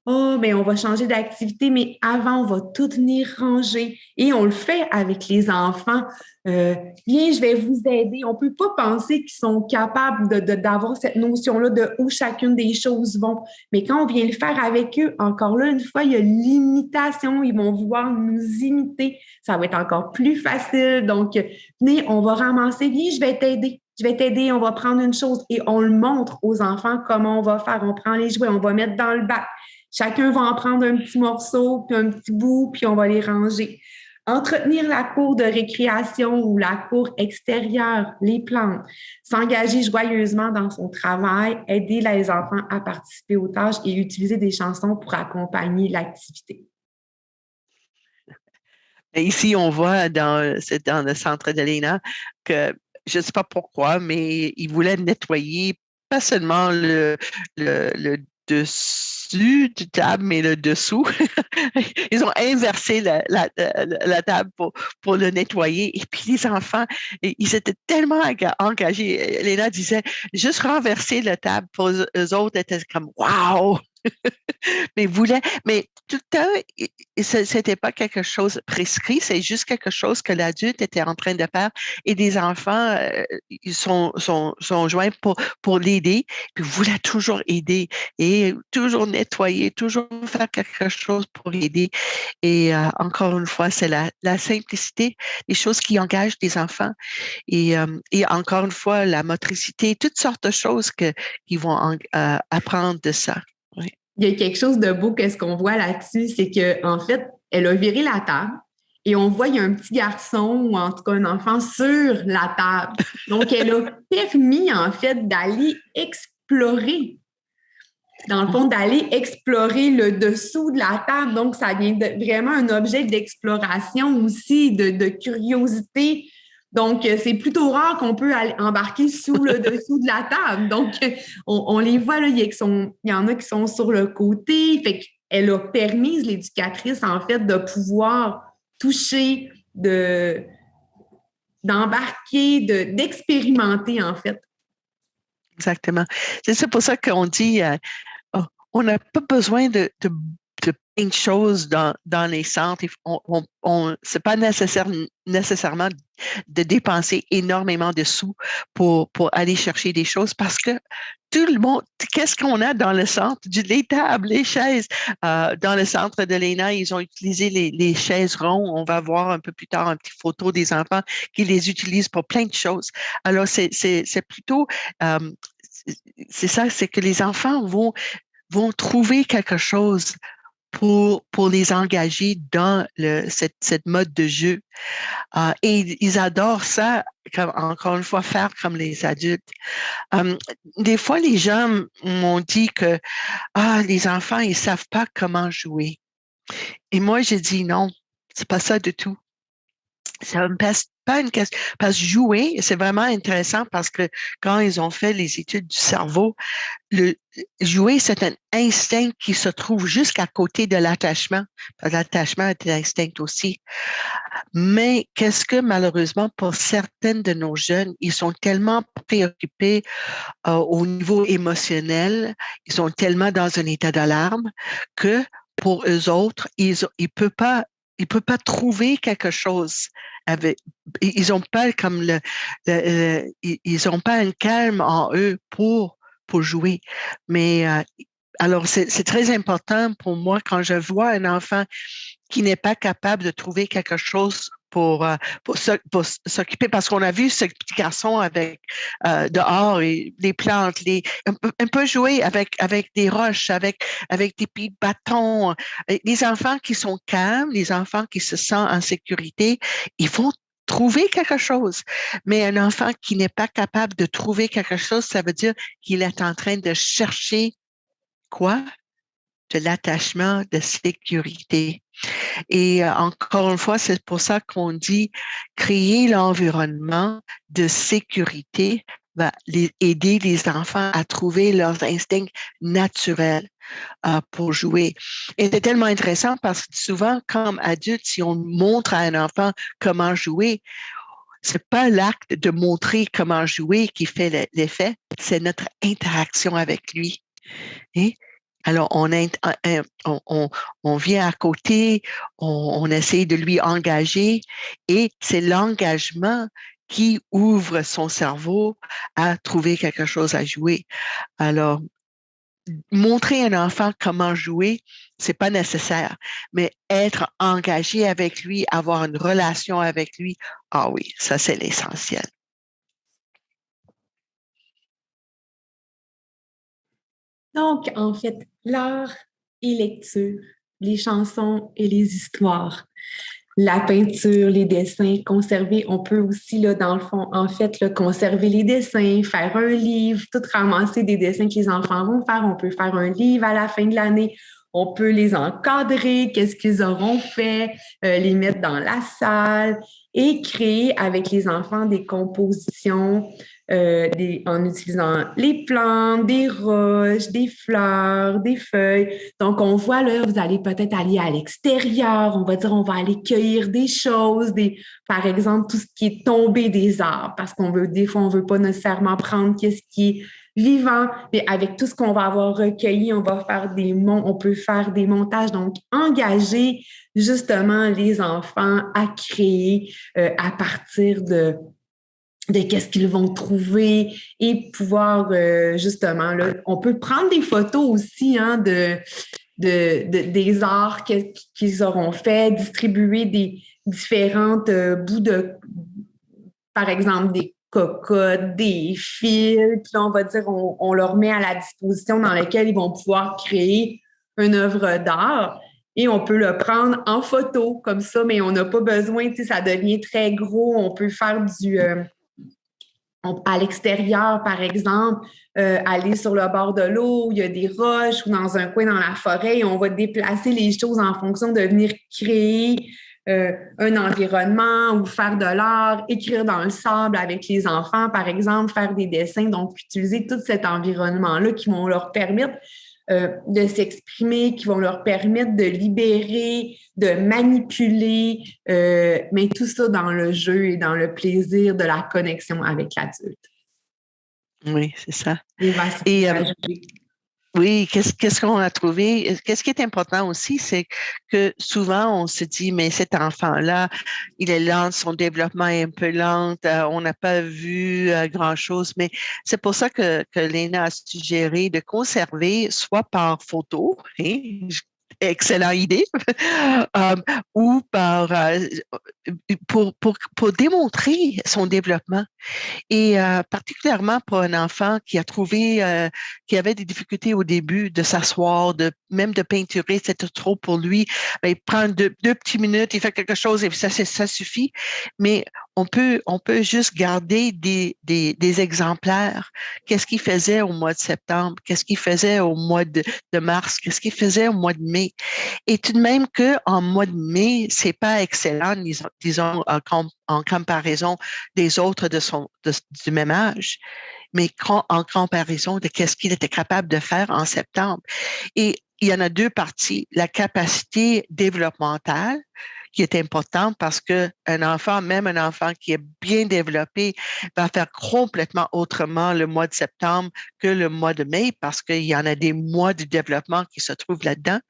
oh, bien, on va changer d'activité, mais avant, on va tout venir ranger. Et on le fait avec les enfants. Viens, je vais vous aider. On ne peut pas penser qu'ils sont capables d'avoir cette notion-là de où chacune des choses vont. Mais quand on vient le faire avec eux, encore là, une fois, il y a l'imitation. Ils vont vouloir nous imiter. Ça va être encore plus facile. Donc, venez, on va ramasser. Viens, je vais t'aider. Je vais t'aider, on va prendre une chose et on le montre aux enfants comment on va faire. On prend les jouets, on va mettre dans le bac. Chacun va en prendre un petit morceau, puis un petit bout, puis on va les ranger. Entretenir la cour de récréation ou la cour extérieure, les plantes, s'engager joyeusement dans son travail, aider les enfants à participer aux tâches et utiliser des chansons pour accompagner l'activité. Et ici, on voit c'est dans le centre de l'ENA que je ne sais pas pourquoi, mais ils voulaient nettoyer pas seulement le dessus du table, mais le dessous. Ils ont inversé la table pour le nettoyer. Et puis les enfants, ils étaient tellement engagés. Léna disait, juste renverser la table pour eux autres était comme, wow! Mais tout le temps, c'était pas quelque chose de prescrit, c'est juste quelque chose que l'adulte était en train de faire et des enfants, ils sont joints pour l'aider, puis voulaient toujours aider et toujours nettoyer, toujours faire quelque chose pour aider. Et encore une fois, c'est la simplicité, les choses qui engagent les enfants et encore une fois, la motricité, toutes sortes de choses qu'ils vont apprendre de ça. Oui. Il y a quelque chose de beau qu'est-ce qu'on voit là-dessus, c'est qu'en fait, elle a viré la table et on voit il y a un petit garçon ou en tout cas un enfant sur la table. Donc, elle a permis en fait d'aller explorer, dans le fond, d'aller explorer le dessous de la table. Donc, ça vient vraiment un objet d'exploration aussi, de curiosité. Donc, c'est plutôt rare qu'on peut aller embarquer sous le dessous de la table. Donc, on les voit, là, il y en a qui sont sur le côté. Fait qu'elle a permis, l'éducatrice, en fait, de pouvoir toucher, d'embarquer, d'expérimenter, en fait. Exactement. C'est pour ça qu'on dit, oh, on n'a pas besoin de plein de choses dans les centres. C'est pas nécessairement de dépenser énormément de sous pour aller chercher des choses parce que tout le monde, qu'est-ce qu'on a dans le centre? Les tables, les chaises. Dans le centre de l'ENA, ils ont utilisé les chaises rondes. On va voir un peu plus tard une petite photo des enfants qui les utilisent pour plein de choses. Alors, c'est plutôt, euh, c'est ça, c'est que les enfants vont trouver quelque chose pour les engager dans cette mode de jeu. Et ils adorent ça, comme, encore une fois, faire comme les adultes. Des fois, les gens m'ont dit que les enfants, ils savent pas comment jouer. Et moi, j'ai dit non, c'est pas ça du tout. Ça me passe pas une question. Parce que jouer, c'est vraiment intéressant parce que quand ils ont fait les études du cerveau, le jouer, c'est un instinct qui se trouve jusqu'à côté de l'attachement. L'attachement est un instinct aussi. Mais qu'est-ce que malheureusement pour certaines de nos jeunes, ils sont tellement préoccupés au niveau émotionnel, ils sont tellement dans un état d'alarme que pour eux autres, ils peuvent pas trouver quelque chose avec, ils ont pas comme ils ont pas un calme en eux pour jouer. Mais alors, c'est très important pour moi quand je vois un enfant qui n'est pas capable de trouver quelque chose pour s'occuper, parce qu'on a vu ce petit garçon avec dehors et les plantes, un peu jouer avec des roches, avec des petits bâtons. Les enfants qui sont calmes, les enfants qui se sentent en sécurité, ils vont trouver quelque chose. Mais un enfant qui n'est pas capable de trouver quelque chose, ça veut dire qu'il est en train de chercher quoi? De l'attachement, de sécurité. Et encore une fois, c'est pour ça qu'on dit créer l'environnement de sécurité va aider les enfants à trouver leurs instincts naturels pour jouer. Et c'est tellement intéressant parce que souvent, comme adulte, si on montre à un enfant comment jouer, c'est pas l'acte de montrer comment jouer qui fait l'effet, c'est notre interaction avec lui. Hein? Alors, on vient à côté, on essaie de lui engager et c'est l'engagement qui ouvre son cerveau à trouver quelque chose à jouer. Alors, montrer à un enfant comment jouer, c'est pas nécessaire, mais être engagé avec lui, avoir une relation avec lui, ah oui, ça c'est l'essentiel. Donc, en fait, l'art et lecture, les chansons et les histoires. la peinture, les dessins, conserver. On peut aussi, là, dans le fond, en fait, là, conserver les dessins, faire un livre, tout ramasser des dessins que les enfants vont faire. On peut faire un livre à la fin de l'année. On peut les encadrer, qu'est-ce qu'ils auront fait, les mettre dans la salle et créer avec les enfants des compositions en utilisant les plantes, des roches, des fleurs, des feuilles. Donc, on voit là, vous allez peut-être aller à l'extérieur, on va dire, on va aller cueillir des choses, par exemple, tout ce qui est tombé des arbres, parce qu'on veut, des fois, on veut pas nécessairement prendre qu'est-ce qui est vivant, mais avec tout ce qu'on va avoir recueilli, on peut faire des montages, donc engager justement les enfants à créer à partir de qu'est-ce qu'ils vont trouver et pouvoir justement, là, on peut prendre des photos aussi hein, des arts qu'ils auront fait, distribuer des différentes bouts par exemple, des cocottes, des fils, puis là, on va dire, on leur met à la disposition dans lesquelles ils vont pouvoir créer une œuvre d'art et on peut le prendre en photo comme ça, mais on n'a pas besoin, tu sais, ça devient très gros, on peut faire à l'extérieur, par exemple, aller sur le bord de l'eau, il y a des roches ou dans un coin dans la forêt et on va déplacer les choses en fonction de venir créer un environnement ou faire de l'art, écrire dans le sable avec les enfants, par exemple, faire des dessins, donc utiliser tout cet environnement-là qui vont leur permettre de s'exprimer, qui vont leur permettre de libérer, de manipuler, mais tout ça dans le jeu et dans le plaisir de la connexion avec l'adulte. Oui, c'est ça. Et Vincent, Et oui, qu'est-ce qu'on a trouvé? Qu'est-ce qui est important aussi, c'est que souvent on se dit, mais cet enfant-là, il est lent, son développement est un peu lent, on n'a pas vu grand-chose, mais c'est pour ça que Léna a suggéré de conserver soit par photo, hein, excellente idée, euh, ou pour démontrer son développement. Et particulièrement pour un enfant qui a trouvé, qui avait des difficultés au début de s'asseoir, même de peinturer, c'était trop pour lui. Ben, il prend deux petites minutes, il fait quelque chose et puis ça suffit. Mais on peut juste garder des exemplaires. Qu'est-ce qu'il faisait au mois de septembre? Qu'est-ce qu'il faisait au mois de mars? Qu'est-ce qu'il faisait au mois de mai? Et tout de même qu'en mois de mai, c'est pas excellent, disons en comparaison des autres du même âge, mais en comparaison de qu'est-ce qu'il était capable de faire en septembre. Et il y en a deux parties. La capacité développementale, qui est importante parce que un enfant, même un enfant qui est bien développé, va faire complètement autrement le mois de septembre que le mois de mai parce qu'il y en a des mois de développement qui se trouvent là-dedans.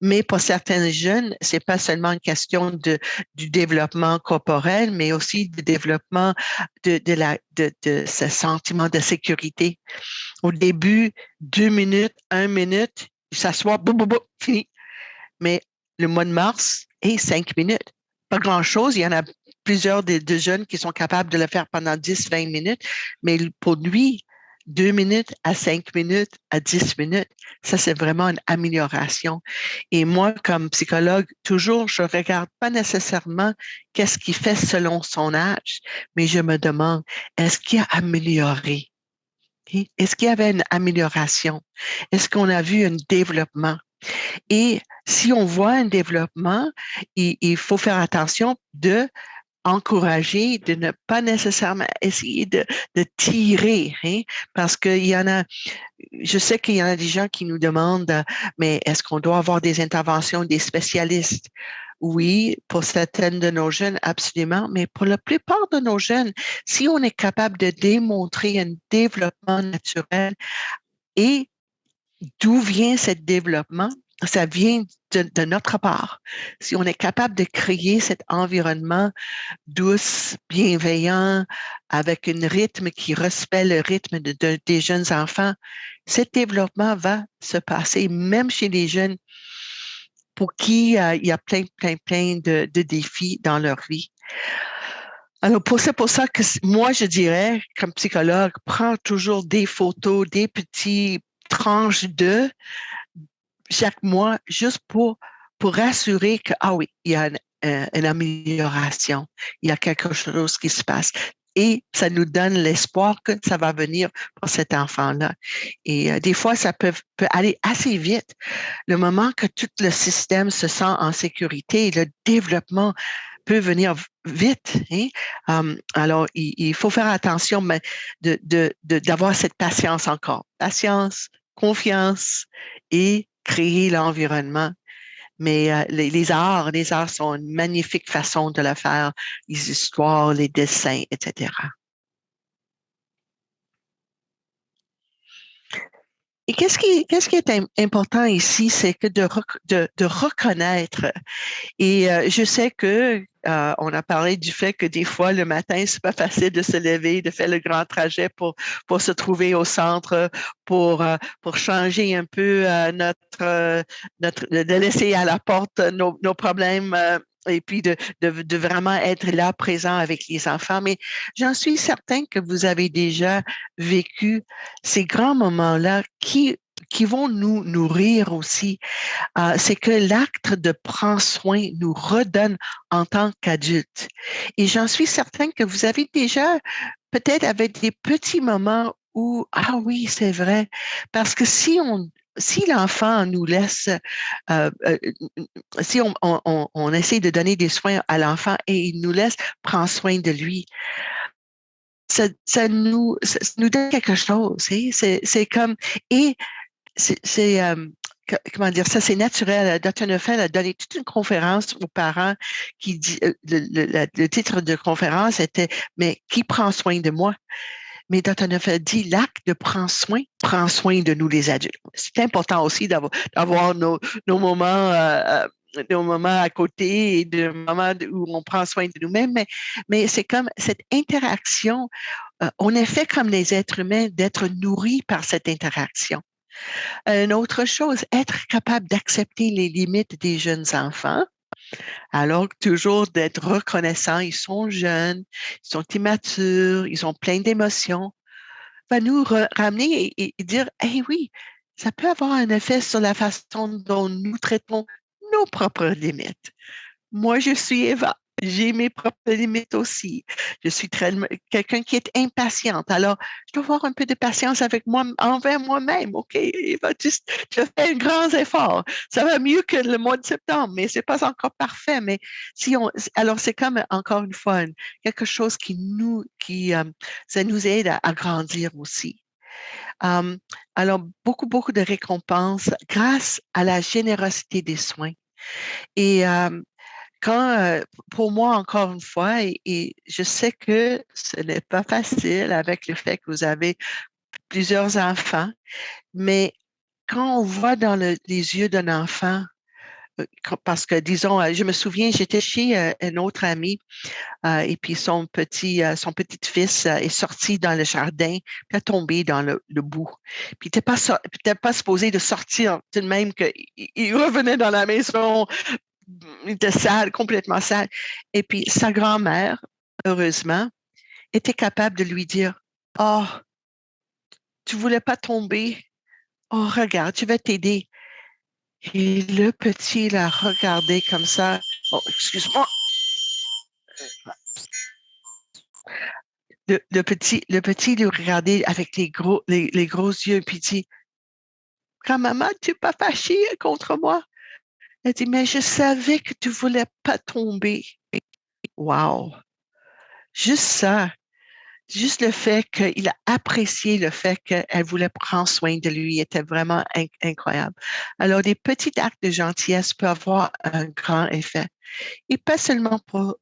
Mais pour certains jeunes, c'est pas seulement une question du développement corporel, mais aussi du développement de ce sentiment de sécurité. Au début, 2 minutes, 1 minute, il s'assoit, boum, boum, boum, fini. Mais le mois de mars, 5 minutes. Pas grand-chose. Il y en a plusieurs de jeunes qui sont capables de le faire pendant 10, 20 minutes. Mais pour lui, 2 minutes à 5 minutes à 10 minutes, ça, c'est vraiment une amélioration. Et moi, comme psychologue, toujours, je regarde pas nécessairement qu'est-ce qu'il fait selon son âge, mais je me demande, est-ce qu'il a amélioré? Okay? Est-ce qu'il y avait une amélioration? Est-ce qu'on a vu un développement? Et si on voit un développement, il faut faire attention de encourager, de ne pas nécessairement essayer de tirer, hein, parce qu'il y en a, je sais qu'il y en a des gens qui nous demandent, mais est-ce qu'on doit avoir des interventions des spécialistes? Oui, pour certaines de nos jeunes, absolument, mais pour la plupart de nos jeunes, si on est capable de démontrer un développement naturel et d'où vient ce développement? Ça vient de notre part. Si on est capable de créer cet environnement douce, bienveillant, avec un rythme qui respecte le rythme des jeunes enfants, ce développement va se passer même chez les jeunes pour qui il y a plein de défis dans leur vie. Alors, c'est pour ça que moi, je dirais, comme psychologue, prends toujours des photos, des petits tranches chaque mois, juste pour rassurer que, ah oui, il y a une amélioration. Il y a quelque chose qui se passe. Et ça nous donne l'espoir que ça va venir pour cet enfant-là. Et des fois, ça peut aller assez vite. Le moment que tout le système se sent en sécurité, le développement peut venir vite. Hein? Alors, il faut faire attention mais d'avoir cette patience encore. Patience, confiance et créer l'environnement. Mais les arts sont une magnifique façon de le faire, les histoires, les dessins, etc. Et qu'est-ce qui est important ici, c'est que de reconnaître. Et je sais que on a parlé du fait que des fois le matin c'est pas facile de se lever, de faire le grand trajet pour se trouver au centre, pour changer un peu de laisser à la porte nos problèmes. Et puis de vraiment être là présent avec les enfants. Mais j'en suis certaine que vous avez déjà vécu ces grands moments-là qui vont nous nourrir aussi. C'est que l'acte de prendre soin nous redonne en tant qu'adultes. Et j'en suis certaine que vous avez déjà peut-être avec des petits moments où, ah oui, c'est vrai, parce que si l'enfant nous laisse, euh, euh, si on essaie de donner des soins à l'enfant et il nous laisse prendre soin de lui, ça nous donne quelque chose. Hein? C'est comme, et c'est comment dire ça, c'est naturel. Dr. Neufeld a donné toute une conférence aux parents qui dit, le titre de conférence était Mais qui prend soin de moi? Mais Dr. Neufeld dit l'acte de prendre soin prend soin de nous les adultes. C'est important aussi d'avoir nos moments nos moments à côté et de moments où on prend soin de nous-mêmes, mais c'est comme cette interaction, on est fait comme les êtres humains d'être nourris par cette interaction. Une autre chose, être capable d'accepter les limites des jeunes enfants, alors toujours d'être reconnaissant, ils sont jeunes, ils sont immatures, ils ont plein d'émotions, va nous ramener et dire, eh oui, ça peut avoir un effet sur la façon dont nous traitons nos propres limites. Moi, je suis Eva. J'ai mes propres limites aussi. Je suis quelqu'un qui est impatiente. Alors, je dois avoir un peu de patience avec moi, envers moi-même. OK, Eva, tu fais un grand effort. Ça va mieux que le mois de septembre, mais c'est pas encore parfait. Mais alors c'est comme encore une fois quelque chose ça nous aide à grandir aussi. Um, alors, beaucoup de récompenses grâce à la générosité des soins. Et quand, pour moi, encore une fois, et je sais que ce n'est pas facile avec le fait que vous avez plusieurs enfants, mais quand on voit dans les yeux d'un enfant, parce que, disons, je me souviens, j'étais chez un autre ami et puis son petit-fils est sorti dans le jardin, puis a tombé dans le bout. Puis il n'était pas supposé de sortir, tout de même qu'il il revenait dans la maison il était sale, complètement sale. Et puis, sa grand-mère, heureusement, était capable de lui dire, oh, tu voulais pas tomber. Oh, regarde, je vais t'aider. Et le petit l'a regardé comme ça. Oh, excuse-moi. Le petit le regardait avec les gros yeux, puis dit, grand-maman, tu n'es pas fâchée contre moi? Elle dit, mais je savais que tu voulais pas tomber. Wow! Juste ça. Juste le fait qu'il a apprécié le fait qu'elle voulait prendre soin de lui était vraiment incroyable. Alors, des petits actes de gentillesse peuvent avoir un grand effet. Et pas seulement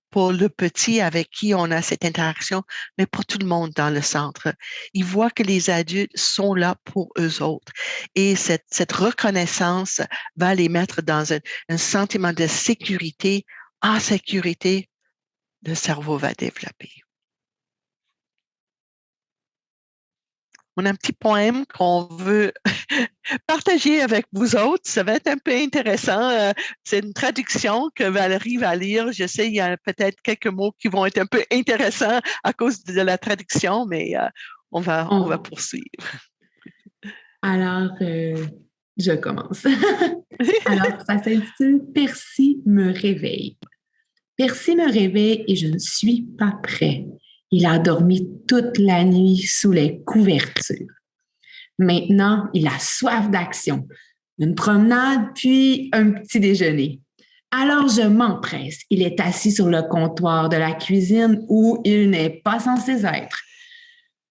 pour le petit avec qui on a cette interaction, mais pour tout le monde dans le centre. Ils voient que les adultes sont là pour eux autres. Et cette reconnaissance va les mettre dans un sentiment de sécurité. En sécurité, le cerveau va développer. On a un petit poème qu'on veut partager avec vous autres. Ça va être un peu intéressant. C'est une traduction que Valérie va lire. Je sais, il y a peut-être quelques mots qui vont être un peu intéressants à cause de la traduction, mais on va poursuivre. Alors, je commence. Alors, ça s'intitule Percy me réveille. Percy me réveille et je ne suis pas prêt. Il a dormi toute la nuit sous les couvertures. Maintenant, il a soif d'action. Une promenade, puis un petit déjeuner. Alors je m'empresse. Il est assis sur le comptoir de la cuisine où il n'est pas censé être.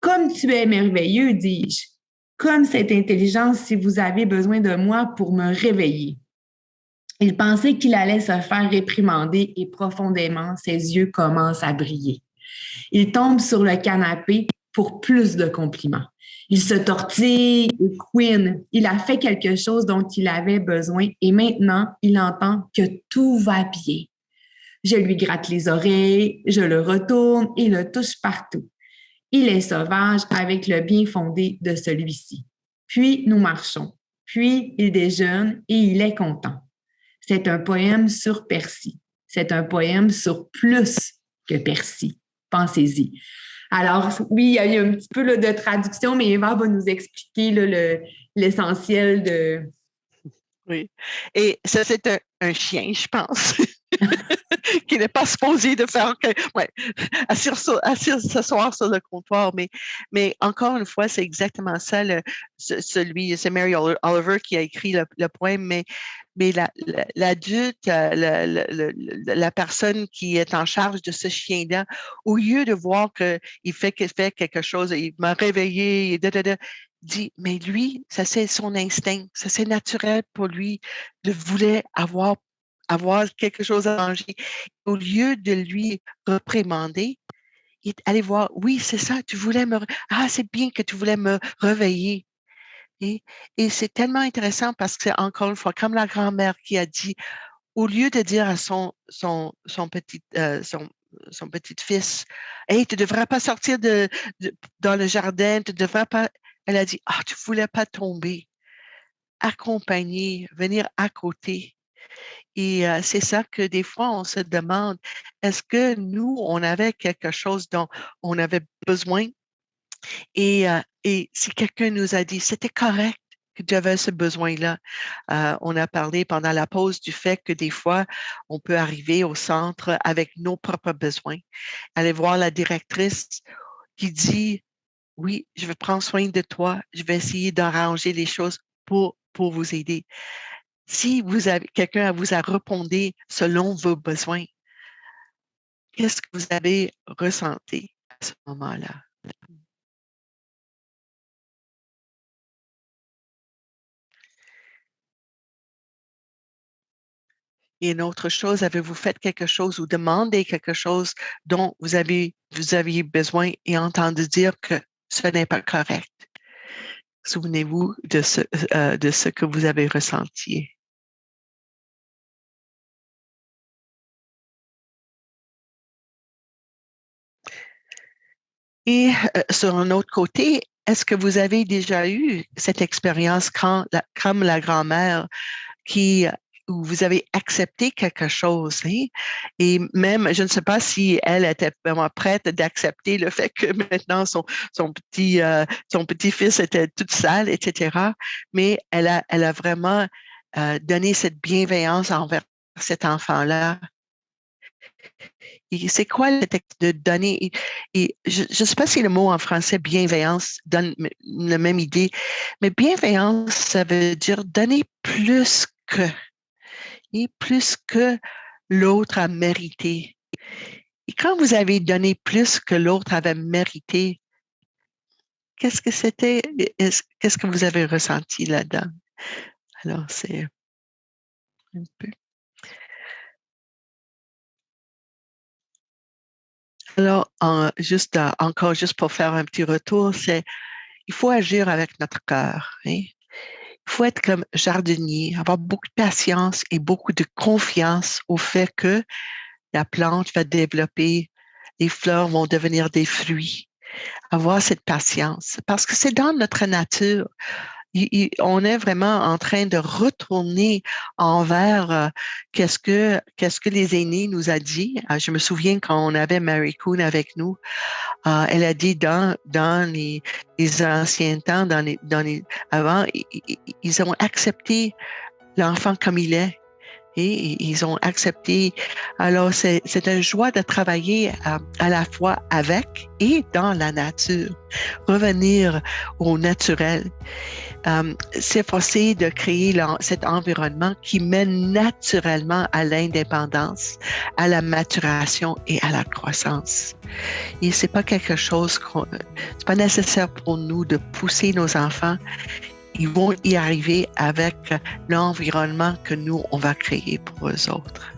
Comme tu es merveilleux, dis-je. Comme cette intelligence si vous avez besoin de moi pour me réveiller. Il pensait qu'il allait se faire réprimander et profondément, ses yeux commencent à briller. Il tombe sur le canapé pour plus de compliments. Il se tortille et couine. Il a fait quelque chose dont il avait besoin et maintenant, il entend que tout va bien. Je lui gratte les oreilles, je le retourne et le touche partout. Il est sauvage avec le bien fondé de celui-ci. Puis nous marchons. Puis il déjeune et il est content. C'est un poème sur Percy. C'est un poème sur plus que Percy. Pensez-y. Alors, oui, il y a eu un petit peu là, de traduction, mais Eva va nous expliquer là, l'essentiel de... Oui. Et ça, c'est un chien, je pense, qui n'est pas supposé de faire ouais, s'asseoir sur le comptoir. Mais encore une fois, c'est exactement ça. C'est Mary Oliver qui a écrit le poème, mais l'adulte, la personne qui est en charge de ce chien-là, au lieu de voir qu'il fait quelque chose, il m'a réveillé, dit, mais lui, ça c'est son instinct, ça c'est naturel pour lui, de vouloir avoir quelque chose à manger. Au lieu de lui réprimander, il est allé voir, oui, c'est ça, c'est bien que tu voulais me réveiller. Et, et c'est tellement intéressant parce que c'est encore une fois, comme la grand-mère qui a dit, au lieu de dire à son petit fils, hey, tu ne devrais pas sortir dans le jardin, tu devrais pas. Elle a dit, tu ne voulais pas tomber, accompagner, venir à côté. Et c'est ça que des fois, on se demande, est-ce que nous, on avait quelque chose dont on avait besoin? Et si quelqu'un nous a dit, c'était correct que tu avais ce besoin-là. On a parlé pendant la pause du fait que des fois, on peut arriver au centre avec nos propres besoins. Aller voir la directrice qui dit, oui, je vais prendre soin de toi, je vais essayer d'arranger les choses pour vous aider. Si quelqu'un vous a répondu selon vos besoins, qu'est-ce que vous avez ressenti à ce moment-là? Et une autre chose, avez-vous fait quelque chose ou demandé quelque chose dont vous aviez besoin et entendu dire que ce n'est pas correct? Souvenez-vous de ce que vous avez ressenti. Et sur un autre côté, est-ce que vous avez déjà eu cette expérience comme la grand-mère où vous avez accepté quelque chose, hein? Et même, je ne sais pas si elle était vraiment prête d'accepter le fait que maintenant son petit-fils était tout sale, etc. Mais elle a vraiment donné cette bienveillance envers cet enfant-là. Et c'est quoi le texte de donner? Et je ne sais pas si le mot en français bienveillance donne la même idée, mais bienveillance, ça veut dire donner plus que, et plus que l'autre a mérité. Et quand vous avez donné plus que l'autre avait mérité, qu'est-ce que c'était? Qu'est-ce que vous avez ressenti là-dedans? Alors, c'est un peu. Alors, encore juste pour faire un petit retour, il faut agir avec notre cœur. Hein? Il faut être comme jardinier, avoir beaucoup de patience et beaucoup de confiance au fait que la plante va développer, les fleurs vont devenir des fruits. Avoir cette patience, parce que c'est dans notre nature. On est vraiment en train de retourner envers qu'est-ce que les aînés nous a dit. Je me souviens quand on avait Mary Coon avec nous, elle a dit dans les anciens temps, avant, ils ont accepté l'enfant comme il est. et ils ont accepté. Alors, c'est une joie de travailler à la fois avec et dans la nature, revenir au naturel. S'efforcer de créer cet environnement qui mène naturellement à l'indépendance, à la maturation et à la croissance. Et c'est pas quelque chose c'est pas nécessaire pour nous de pousser nos enfants. Ils vont y arriver avec l'environnement que nous, on va créer pour eux autres.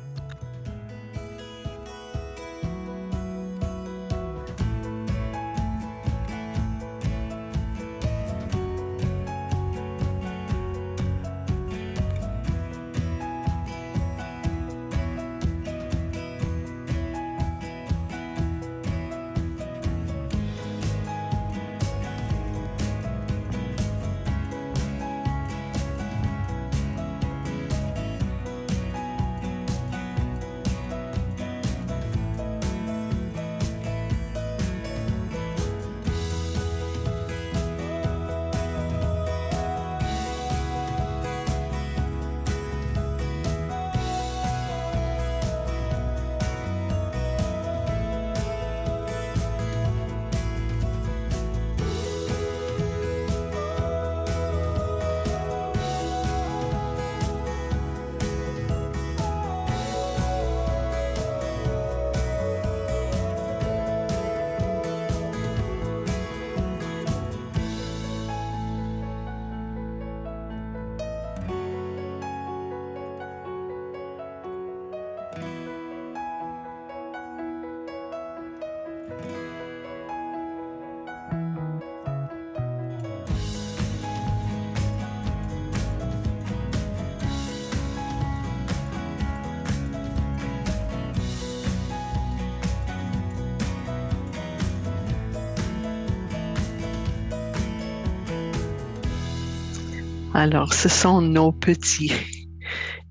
Alors, ce sont nos petits.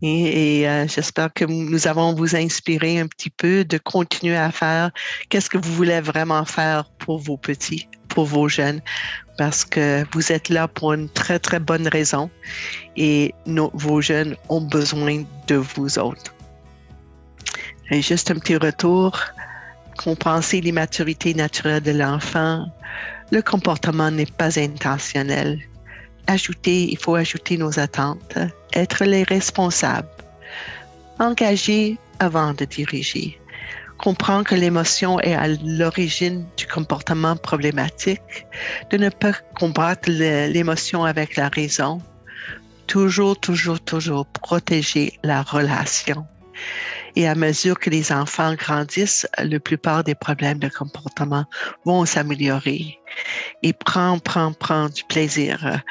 Et j'espère que nous avons vous inspiré un petit peu de continuer à faire qu'est-ce que vous voulez vraiment faire pour vos petits, pour vos jeunes, parce que vous êtes là pour une très, très bonne raison et vos jeunes ont besoin de vous autres. Et juste un petit retour, compenser l'immaturité naturelle de l'enfant. Le comportement n'est pas intentionnel. Il faut ajouter nos attentes, être les responsables, engager avant de diriger, comprendre que l'émotion est à l'origine du comportement problématique, de ne pas combattre l'émotion avec la raison, toujours protéger la relation. Et à mesure que les enfants grandissent, la plupart des problèmes de comportement vont s'améliorer. Et prends du plaisir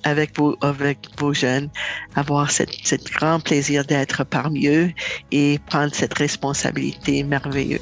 avec vos jeunes, avoir cette grand plaisir d'être parmi eux et prendre cette responsabilité merveilleuse.